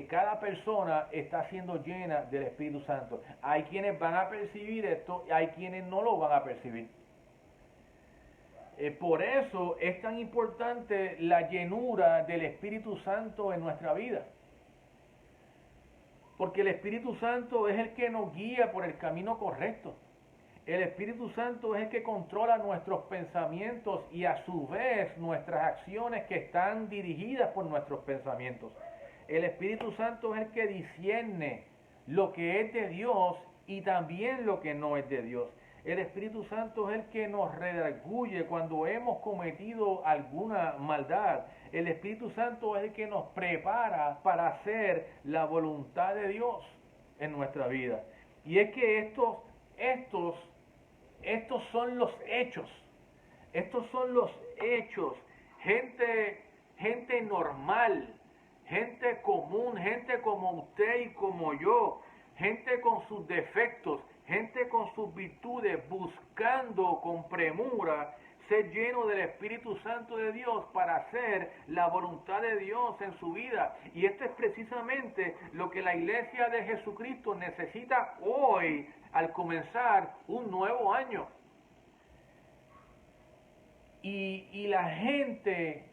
cada persona está siendo llena del Espíritu Santo. Hay quienes van a percibir esto y hay quienes no lo van a percibir. Por eso es tan importante la llenura del Espíritu Santo en nuestra vida. Porque el Espíritu Santo es el que nos guía por el camino correcto. El Espíritu Santo es el que controla nuestros pensamientos y a su vez nuestras acciones que están dirigidas por nuestros pensamientos. El Espíritu Santo es el que discierne lo que es de Dios y también lo que no es de Dios. El Espíritu Santo es el que nos redarguye cuando hemos cometido alguna maldad. El Espíritu Santo es el que nos prepara para hacer la voluntad de Dios en nuestra vida. Y es que estos son los hechos. Estos son los hechos. Gente normal, gente común, gente como usted y como yo, gente con sus defectos, gente con sus virtudes, buscando con premura ser lleno del Espíritu Santo de Dios para hacer la voluntad de Dios en su vida. Y esto es precisamente lo que la iglesia de Jesucristo necesita hoy al comenzar un nuevo año. Y la gente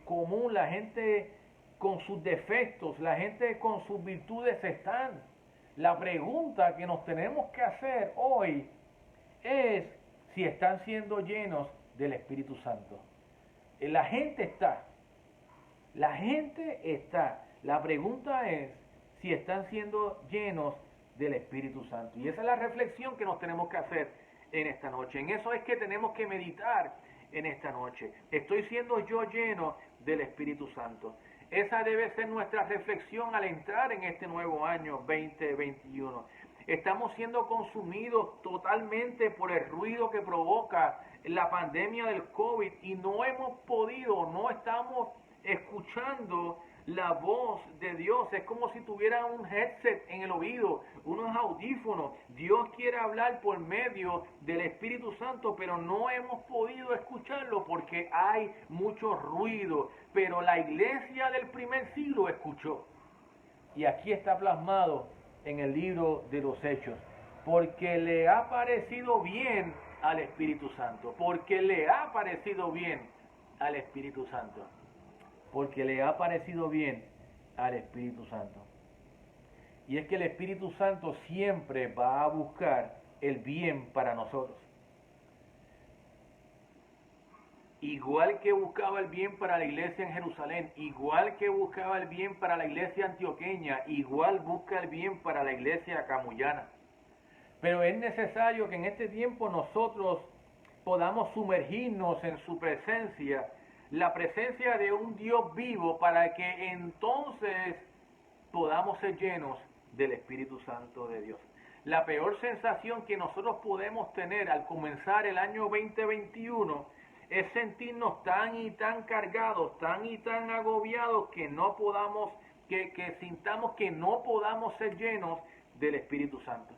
común, la gente con sus defectos, la gente con sus virtudes están. La pregunta que nos tenemos que hacer hoy es si están siendo llenos del Espíritu Santo. La gente está. La pregunta es si están siendo llenos del Espíritu Santo. Y esa es la reflexión que nos tenemos que hacer en esta noche. En eso es que tenemos que meditar en esta noche. ¿Estoy siendo yo lleno del Espíritu Santo? Esa debe ser nuestra reflexión al entrar en este nuevo año 2021. Estamos siendo consumidos totalmente por el ruido que provoca la pandemia del COVID y no estamos escuchando la voz de Dios. Es como si tuviera un headset en el oído, unos audífonos. Dios quiere hablar por medio del Espíritu Santo, pero no hemos podido escucharlo porque hay mucho ruido. Pero la iglesia del primer siglo escuchó. Y aquí está plasmado en el libro de los Hechos. Porque le ha parecido bien al Espíritu Santo. Porque le ha parecido bien al Espíritu Santo. Porque le ha parecido bien al Espíritu Santo. Y es que el Espíritu Santo siempre va a buscar el bien para nosotros. Igual que buscaba el bien para la iglesia en Jerusalén, igual que buscaba el bien para la iglesia antioqueña, igual busca el bien para la iglesia camullana. Pero es necesario que en este tiempo nosotros podamos sumergirnos en su presencia, la presencia de un Dios vivo, para que entonces podamos ser llenos del Espíritu Santo de Dios. La peor sensación que nosotros podemos tener al comenzar el año 2021 es sentirnos tan y tan cargados, tan y tan agobiados que no podamos, que sintamos que no podamos ser llenos del Espíritu Santo.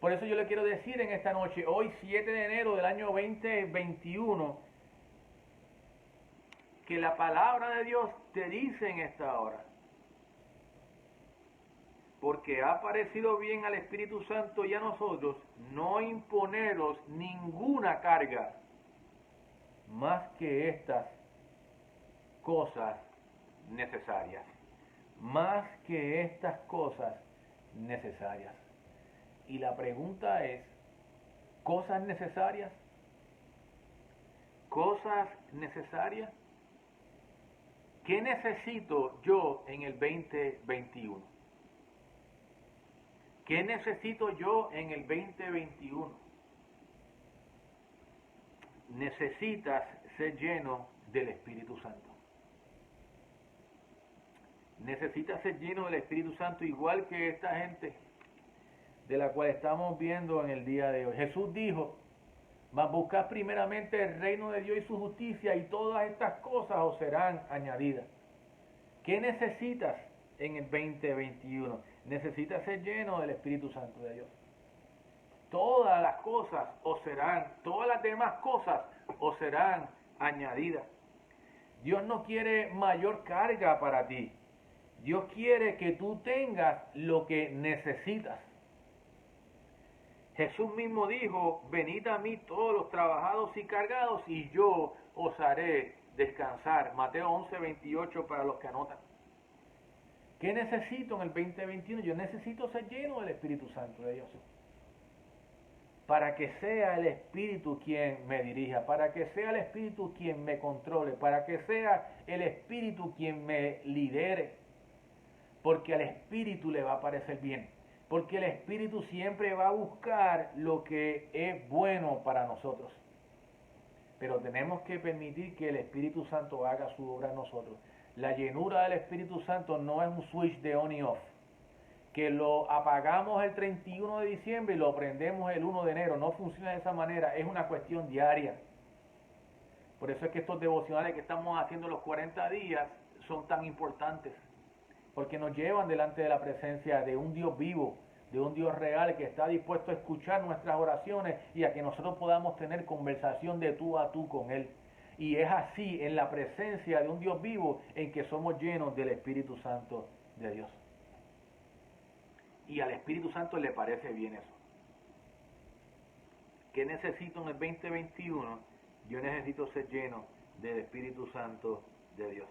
Por eso yo le quiero decir en esta noche, hoy 7 de enero del año 2021, que la palabra de Dios te dice en esta hora. porque ha parecido bien al Espíritu Santo y a nosotros no imponeros ninguna carga más que estas cosas necesarias. Más que estas cosas necesarias. Y la pregunta es, ¿cosas necesarias? ¿Cosas necesarias? ¿Qué necesito yo en el 2021? ¿Qué necesito yo en el 2021? Necesitas ser lleno del Espíritu Santo. Necesitas ser lleno del Espíritu Santo igual que esta gente de la cual estamos viendo en el día de hoy. Jesús dijo, mas buscad primeramente el reino de Dios y su justicia y todas estas cosas os serán añadidas. ¿Qué necesitas en el 2021? Necesitas ser lleno del Espíritu Santo de Dios. Todas las cosas os serán, todas las demás cosas os serán añadidas. Dios no quiere mayor carga para ti. Dios quiere que tú tengas lo que necesitas. Jesús mismo dijo, venid a mí todos los trabajados y cargados y yo os haré descansar. Mateo 11:28 para los que anotan. ¿Qué necesito en el 2021? Yo necesito ser lleno del Espíritu Santo de Dios. Para que sea el Espíritu quien me dirija, para que sea el Espíritu quien me controle, para que sea el Espíritu quien me lidere. Porque al Espíritu le va a parecer bien. Porque el Espíritu siempre va a buscar lo que es bueno para nosotros. Pero tenemos que permitir que el Espíritu Santo haga su obra en nosotros. La llenura del Espíritu Santo no es un switch de on y off, que lo apagamos el 31 de diciembre y lo prendemos el 1 de enero. No funciona de esa manera, es una cuestión diaria. Por eso es que estos devocionales que estamos haciendo los 40 días son tan importantes, porque nos llevan delante de la presencia de un Dios vivo, de un Dios real que está dispuesto a escuchar nuestras oraciones y a que nosotros podamos tener conversación de tú a tú con Él. Y es así, en la presencia de un Dios vivo, en que somos llenos del Espíritu Santo de Dios. Y al Espíritu Santo le parece bien eso. ¿Qué necesito en el 2021? Yo necesito ser lleno del Espíritu Santo de Dios.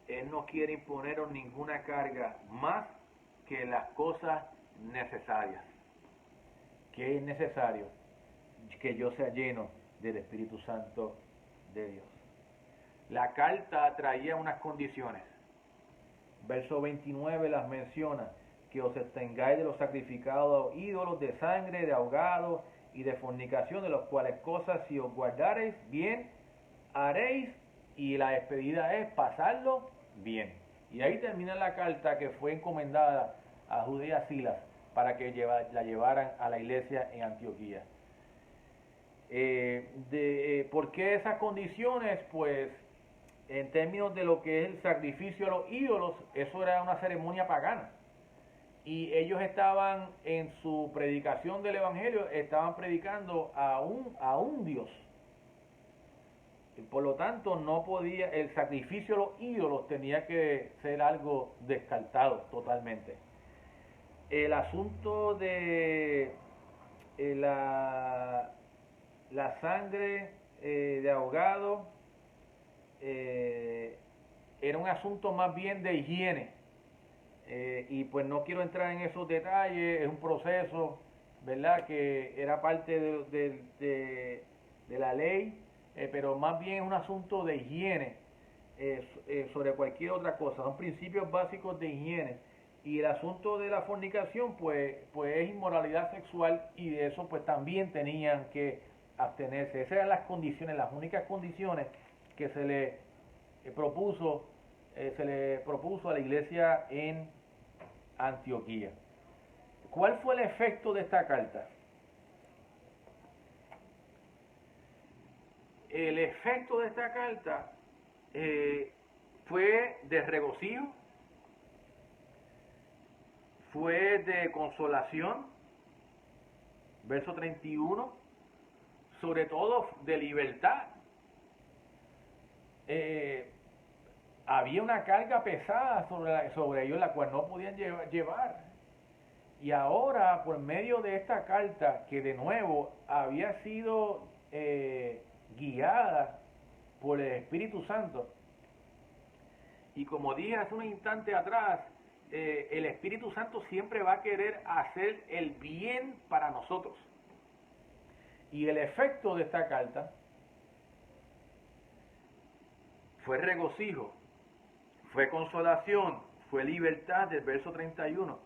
Él no quiere imponeros ninguna carga más que las cosas necesarias. ¿Qué es necesario? Que yo sea lleno del Espíritu Santo de Dios. La carta traía unas condiciones. Verso 29 las menciona, que os abstengáis de los sacrificados ídolos, de sangre, de ahogado y de fornicación, de los cuales cosas si os guardareis bien haréis, y la despedida es pasarlo bien. Y ahí termina la carta que fue encomendada a Judas y a Silas para que la llevaran a la iglesia en Antioquía. ¿Por qué esas condiciones? Pues en términos de lo que es el sacrificio a los ídolos, eso era una ceremonia pagana. Y ellos estaban en su predicación del Evangelio, estaban predicando a un Dios. Por lo tanto, no podía, el sacrificio a los ídolos tenía que ser algo descartado totalmente. El asunto de la sangre de ahogado era un asunto más bien de higiene. Y pues no quiero entrar en esos detalles, es un proceso, ¿verdad?, que era parte de la ley, pero más bien es un asunto de higiene sobre cualquier otra cosa, son principios básicos de higiene. Y el asunto de la fornicación pues es inmoralidad sexual, y de eso pues también tenían que abstenerse. Esas eran las condiciones, las únicas condiciones que se le propuso a la iglesia en Antioquía. ¿Cuál fue el efecto de esta carta? El efecto de esta carta fue de regocijo, fue de consolación, verso 31, sobre todo de libertad. había una carga pesada sobre ellos, la cual no podían llevar. Y ahora, por medio de esta carta, que de nuevo había sido guiada por el Espíritu Santo, y como dije hace un instante atrás, el Espíritu Santo siempre va a querer hacer el bien para nosotros. Y el efecto de esta carta fue regocijo, fue consolación, fue libertad del verso 31.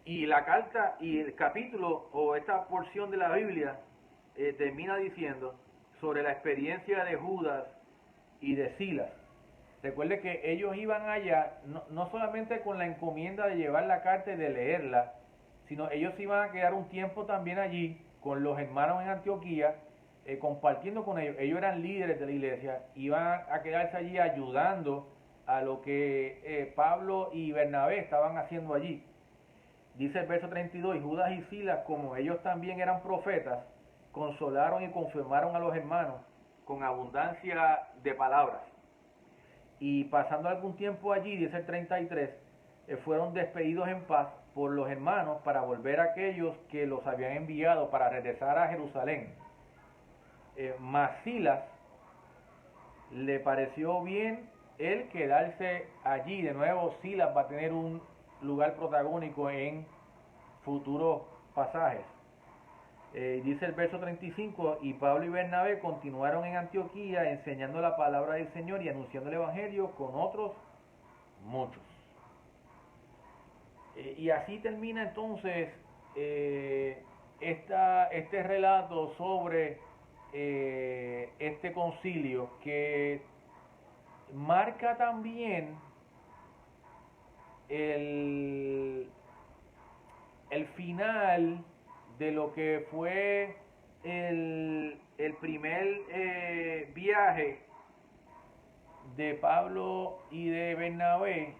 Y la carta y el capítulo o esta porción de la Biblia termina diciendo sobre la experiencia de Judas y de Silas. Recuerde que ellos iban allá no solamente con la encomienda de llevar la carta y de leerla, sino ellos iban a quedar un tiempo también allí con los hermanos en Antioquía, compartiendo con ellos. Ellos eran líderes de la iglesia, iban a quedarse allí ayudando a lo que Pablo y Bernabé estaban haciendo allí. Dice el verso 32, y Judas y Silas, como ellos también eran profetas, consolaron y confirmaron a los hermanos con abundancia de palabras. Y pasando algún tiempo allí, dice el 33, fueron despedidos en paz por los hermanos para volver a aquellos que los habían enviado para regresar a Jerusalén. Mas Silas le pareció bien él quedarse allí. De nuevo, Silas va a tener un lugar protagónico en futuros pasajes. Dice el verso 35, y Pablo y Bernabé continuaron en Antioquía enseñando la palabra del Señor y anunciando el Evangelio con otros muchos. Y así termina entonces este relato sobre este concilio, que marca también el final de lo que fue el primer viaje de Pablo y de Bernabé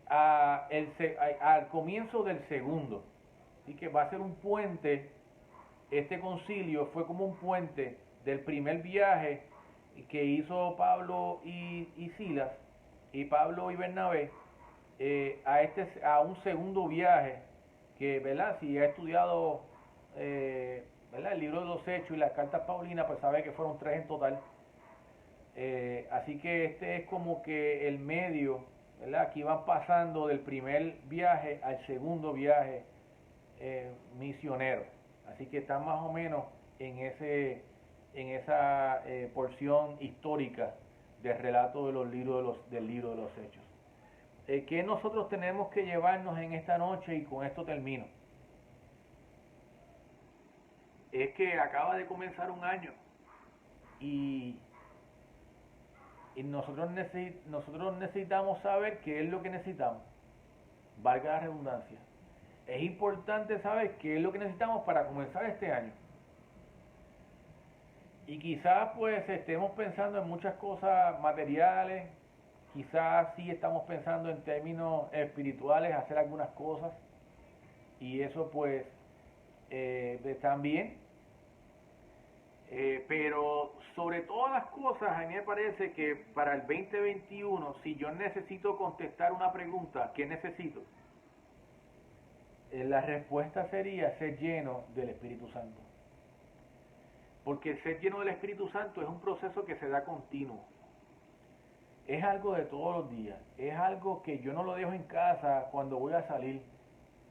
al comienzo del segundo. Así que va a ser un puente. Este concilio fue como un puente del primer viaje que hizo Pablo y Silas, y Pablo y Bernabé, a un segundo viaje que, ¿verdad? Si ha estudiado ¿verdad? El libro de los Hechos y las cartas paulinas, pues sabe que fueron 3 en total. Así que este es como que el medio, ¿verdad? Aquí van pasando del primer viaje al segundo viaje misionero. Así que están más o menos en esa porción histórica del relato de los libros del libro de los Hechos. ¿Qué nosotros tenemos que llevarnos en esta noche? Y con esto termino. Es que acaba de comenzar un año y nosotros necesitamos saber qué es lo que necesitamos, valga la redundancia. Es importante saber qué es lo que necesitamos para comenzar este año. Y quizás pues estemos pensando en muchas cosas materiales, quizás sí estamos pensando en términos espirituales, hacer algunas cosas, y eso pues también. Pero sobre todas las cosas, a mí me parece que para el 2021, si yo necesito contestar una pregunta, ¿qué necesito? La respuesta sería ser lleno del Espíritu Santo. Porque el ser lleno del Espíritu Santo es un proceso que se da continuo. Es algo de todos los días. Es algo que yo no lo dejo en casa cuando voy a salir.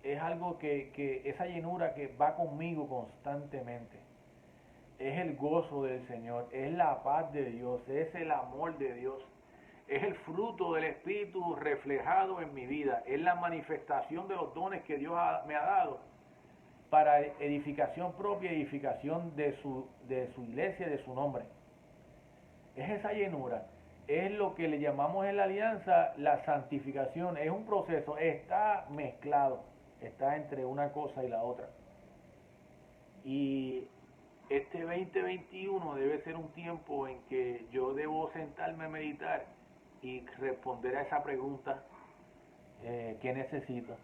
Es algo que esa llenura que va conmigo constantemente. Es el gozo del Señor, es la paz de Dios, es el amor de Dios, es el fruto del Espíritu reflejado en mi vida, es la manifestación de los dones que Dios me ha dado para edificación propia, edificación de su iglesia, de su nombre. Es esa llenura, es lo que le llamamos en la alianza la santificación, es un proceso, está mezclado, está entre una cosa y la otra. Y este 2021 debe ser un tiempo en que yo debo sentarme a meditar y responder a esa pregunta, ¿qué necesito?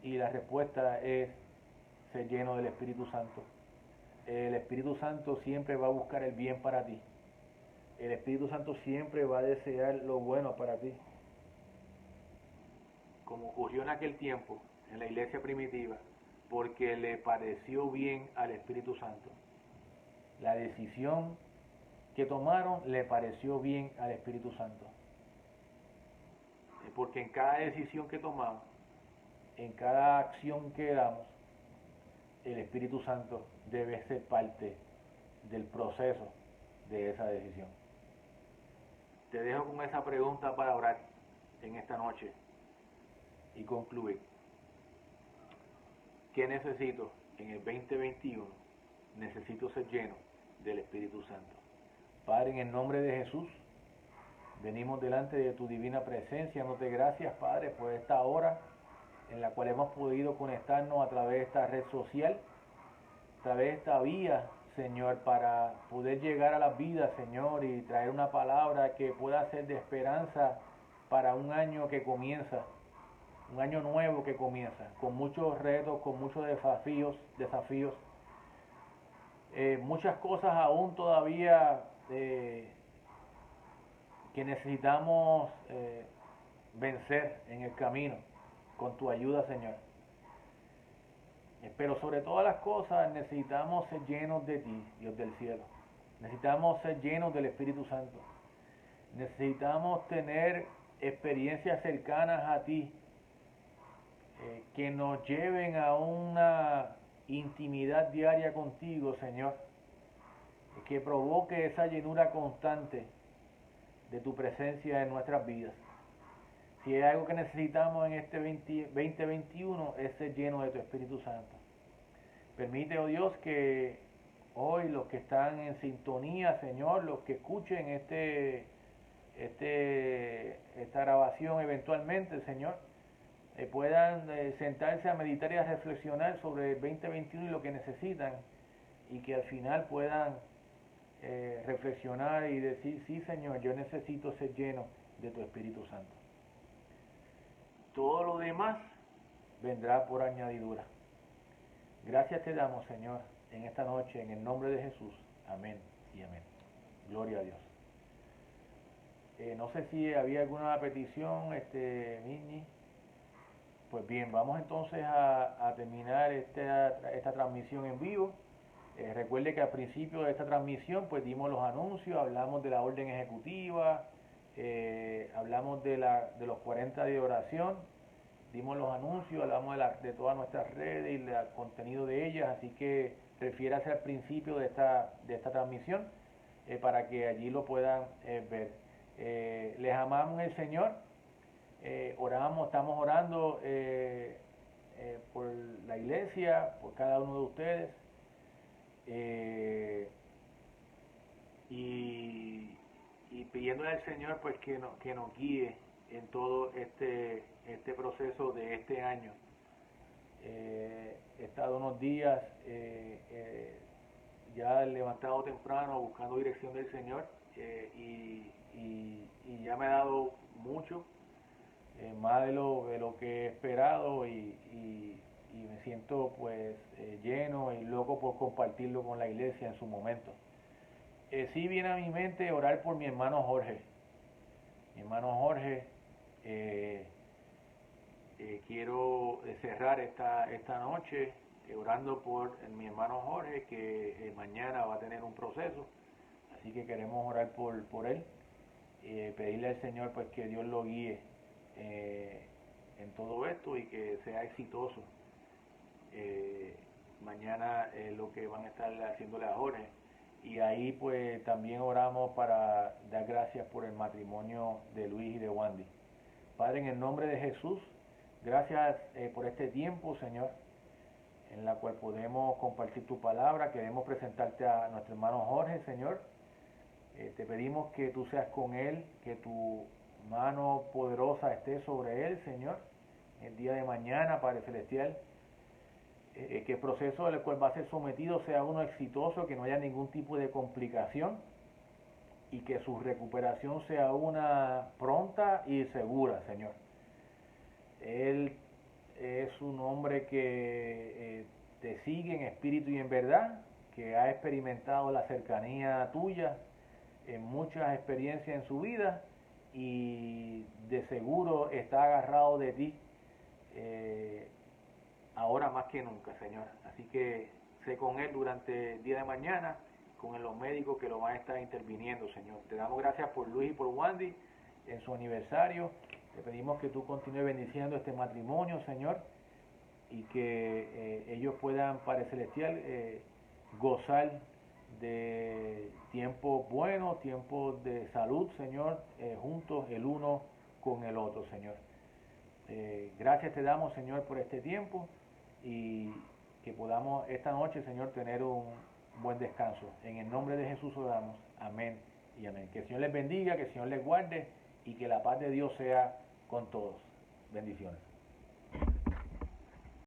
Y la respuesta es ser lleno del Espíritu Santo. El Espíritu Santo siempre va a buscar el bien para ti. el Espíritu Santo siempre va a desear lo bueno para ti. Como ocurrió en aquel tiempo, en la iglesia primitiva, porque le pareció bien al Espíritu Santo. La decisión que tomaron le pareció bien al Espíritu Santo. Porque en cada decisión que tomamos, en cada acción que damos, el Espíritu Santo debe ser parte del proceso de esa decisión. Te dejo con esa pregunta para orar en esta noche y concluir. ¿Qué necesito en el 2021? Necesito ser lleno del Espíritu Santo. Padre, en el nombre de Jesús, venimos delante de tu divina presencia, dándote gracias, Padre, por esta hora en la cual hemos podido conectarnos a través de esta red social, a través de esta vía, Señor, para poder llegar a las vidas, Señor, y traer una palabra que pueda ser de esperanza para un año que comienza, un año nuevo que comienza, con muchos retos, con muchos desafíos, muchas cosas aún todavía que necesitamos vencer en el camino, con tu ayuda, Señor. Pero sobre todas las cosas necesitamos ser llenos de ti, Dios del cielo. Necesitamos ser llenos del Espíritu Santo. Necesitamos tener experiencias cercanas a ti, que nos lleven a una intimidad diaria contigo, Señor, que provoque esa llenura constante de tu presencia en nuestras vidas. Si hay algo que necesitamos en este 2021 es ser lleno de tu Espíritu Santo. Permite, oh Dios, que hoy los que están en sintonía, Señor, los que escuchen esta grabación eventualmente, Señor, puedan sentarse a meditar y a reflexionar sobre el 2021 y lo que necesitan, y que al final puedan reflexionar y decir, sí, Señor, yo necesito ser lleno de tu Espíritu Santo. Todo lo demás vendrá por añadidura. Gracias te damos, Señor, en esta noche, en el nombre de Jesús. Amén y amén. Gloria a Dios. No sé si había alguna petición, Mini. Pues bien, vamos entonces a terminar esta transmisión en vivo. Recuerde que al principio de esta transmisión pues dimos los anuncios, hablamos de la orden ejecutiva, hablamos de los 40 de oración, dimos los anuncios, hablamos de todas nuestras redes y el contenido de ellas, así que refiérase al principio de esta transmisión para que allí lo puedan ver. Les amamos en el Señor, estamos orando por la iglesia, por cada uno de ustedes, y pidiéndole al Señor pues que nos guíe en todo este proceso de este año. He estado unos días ya levantado temprano buscando dirección del Señor, y ya me ha dado mucho, más de lo que he esperado, y me siento pues lleno y loco por compartirlo con la iglesia en su momento. Sí viene a mi mente orar por mi hermano Jorge. Mi hermano Jorge, quiero cerrar esta noche orando por mi hermano Jorge, que mañana va a tener un proceso, así que queremos orar por él, pedirle al Señor pues que Dios lo guíe en todo esto y que sea exitoso mañana lo que van a estar haciéndole a Jorge. Y ahí pues también oramos para dar gracias por el matrimonio de Luis y de Wandy. Padre, en el nombre de Jesús, gracias por este tiempo, Señor, en la cual podemos compartir tu palabra. Queremos presentarte a nuestro hermano Jorge, Señor. Te pedimos que tú seas con él, que tu mano poderosa esté sobre él, Señor, el día de mañana, Padre Celestial. Que el proceso al cual va a ser sometido sea uno exitoso, que no haya ningún tipo de complicación, y que su recuperación sea una pronta y segura, Señor. Él es un hombre que te sigue en espíritu y en verdad, que ha experimentado la cercanía tuya, en muchas experiencias en su vida y de seguro está agarrado de ti ahora más que nunca, Señor. Así que sé con él durante el día de mañana, con los médicos que lo van a estar interviniendo, Señor. Te damos gracias por Luis y por Wandy en su aniversario. Te pedimos que tú continúes bendiciendo este matrimonio, Señor, y que ellos puedan, Padre Celestial, gozar de tiempos buenos, tiempos de salud, Señor, juntos el uno con el otro, Señor. Gracias te damos, Señor, por este tiempo y que podamos esta noche, Señor, tener un buen descanso. En el nombre de Jesús oramos. Amén y amén. Que el Señor les bendiga, que el Señor les guarde y que la paz de Dios sea con todos. Bendiciones.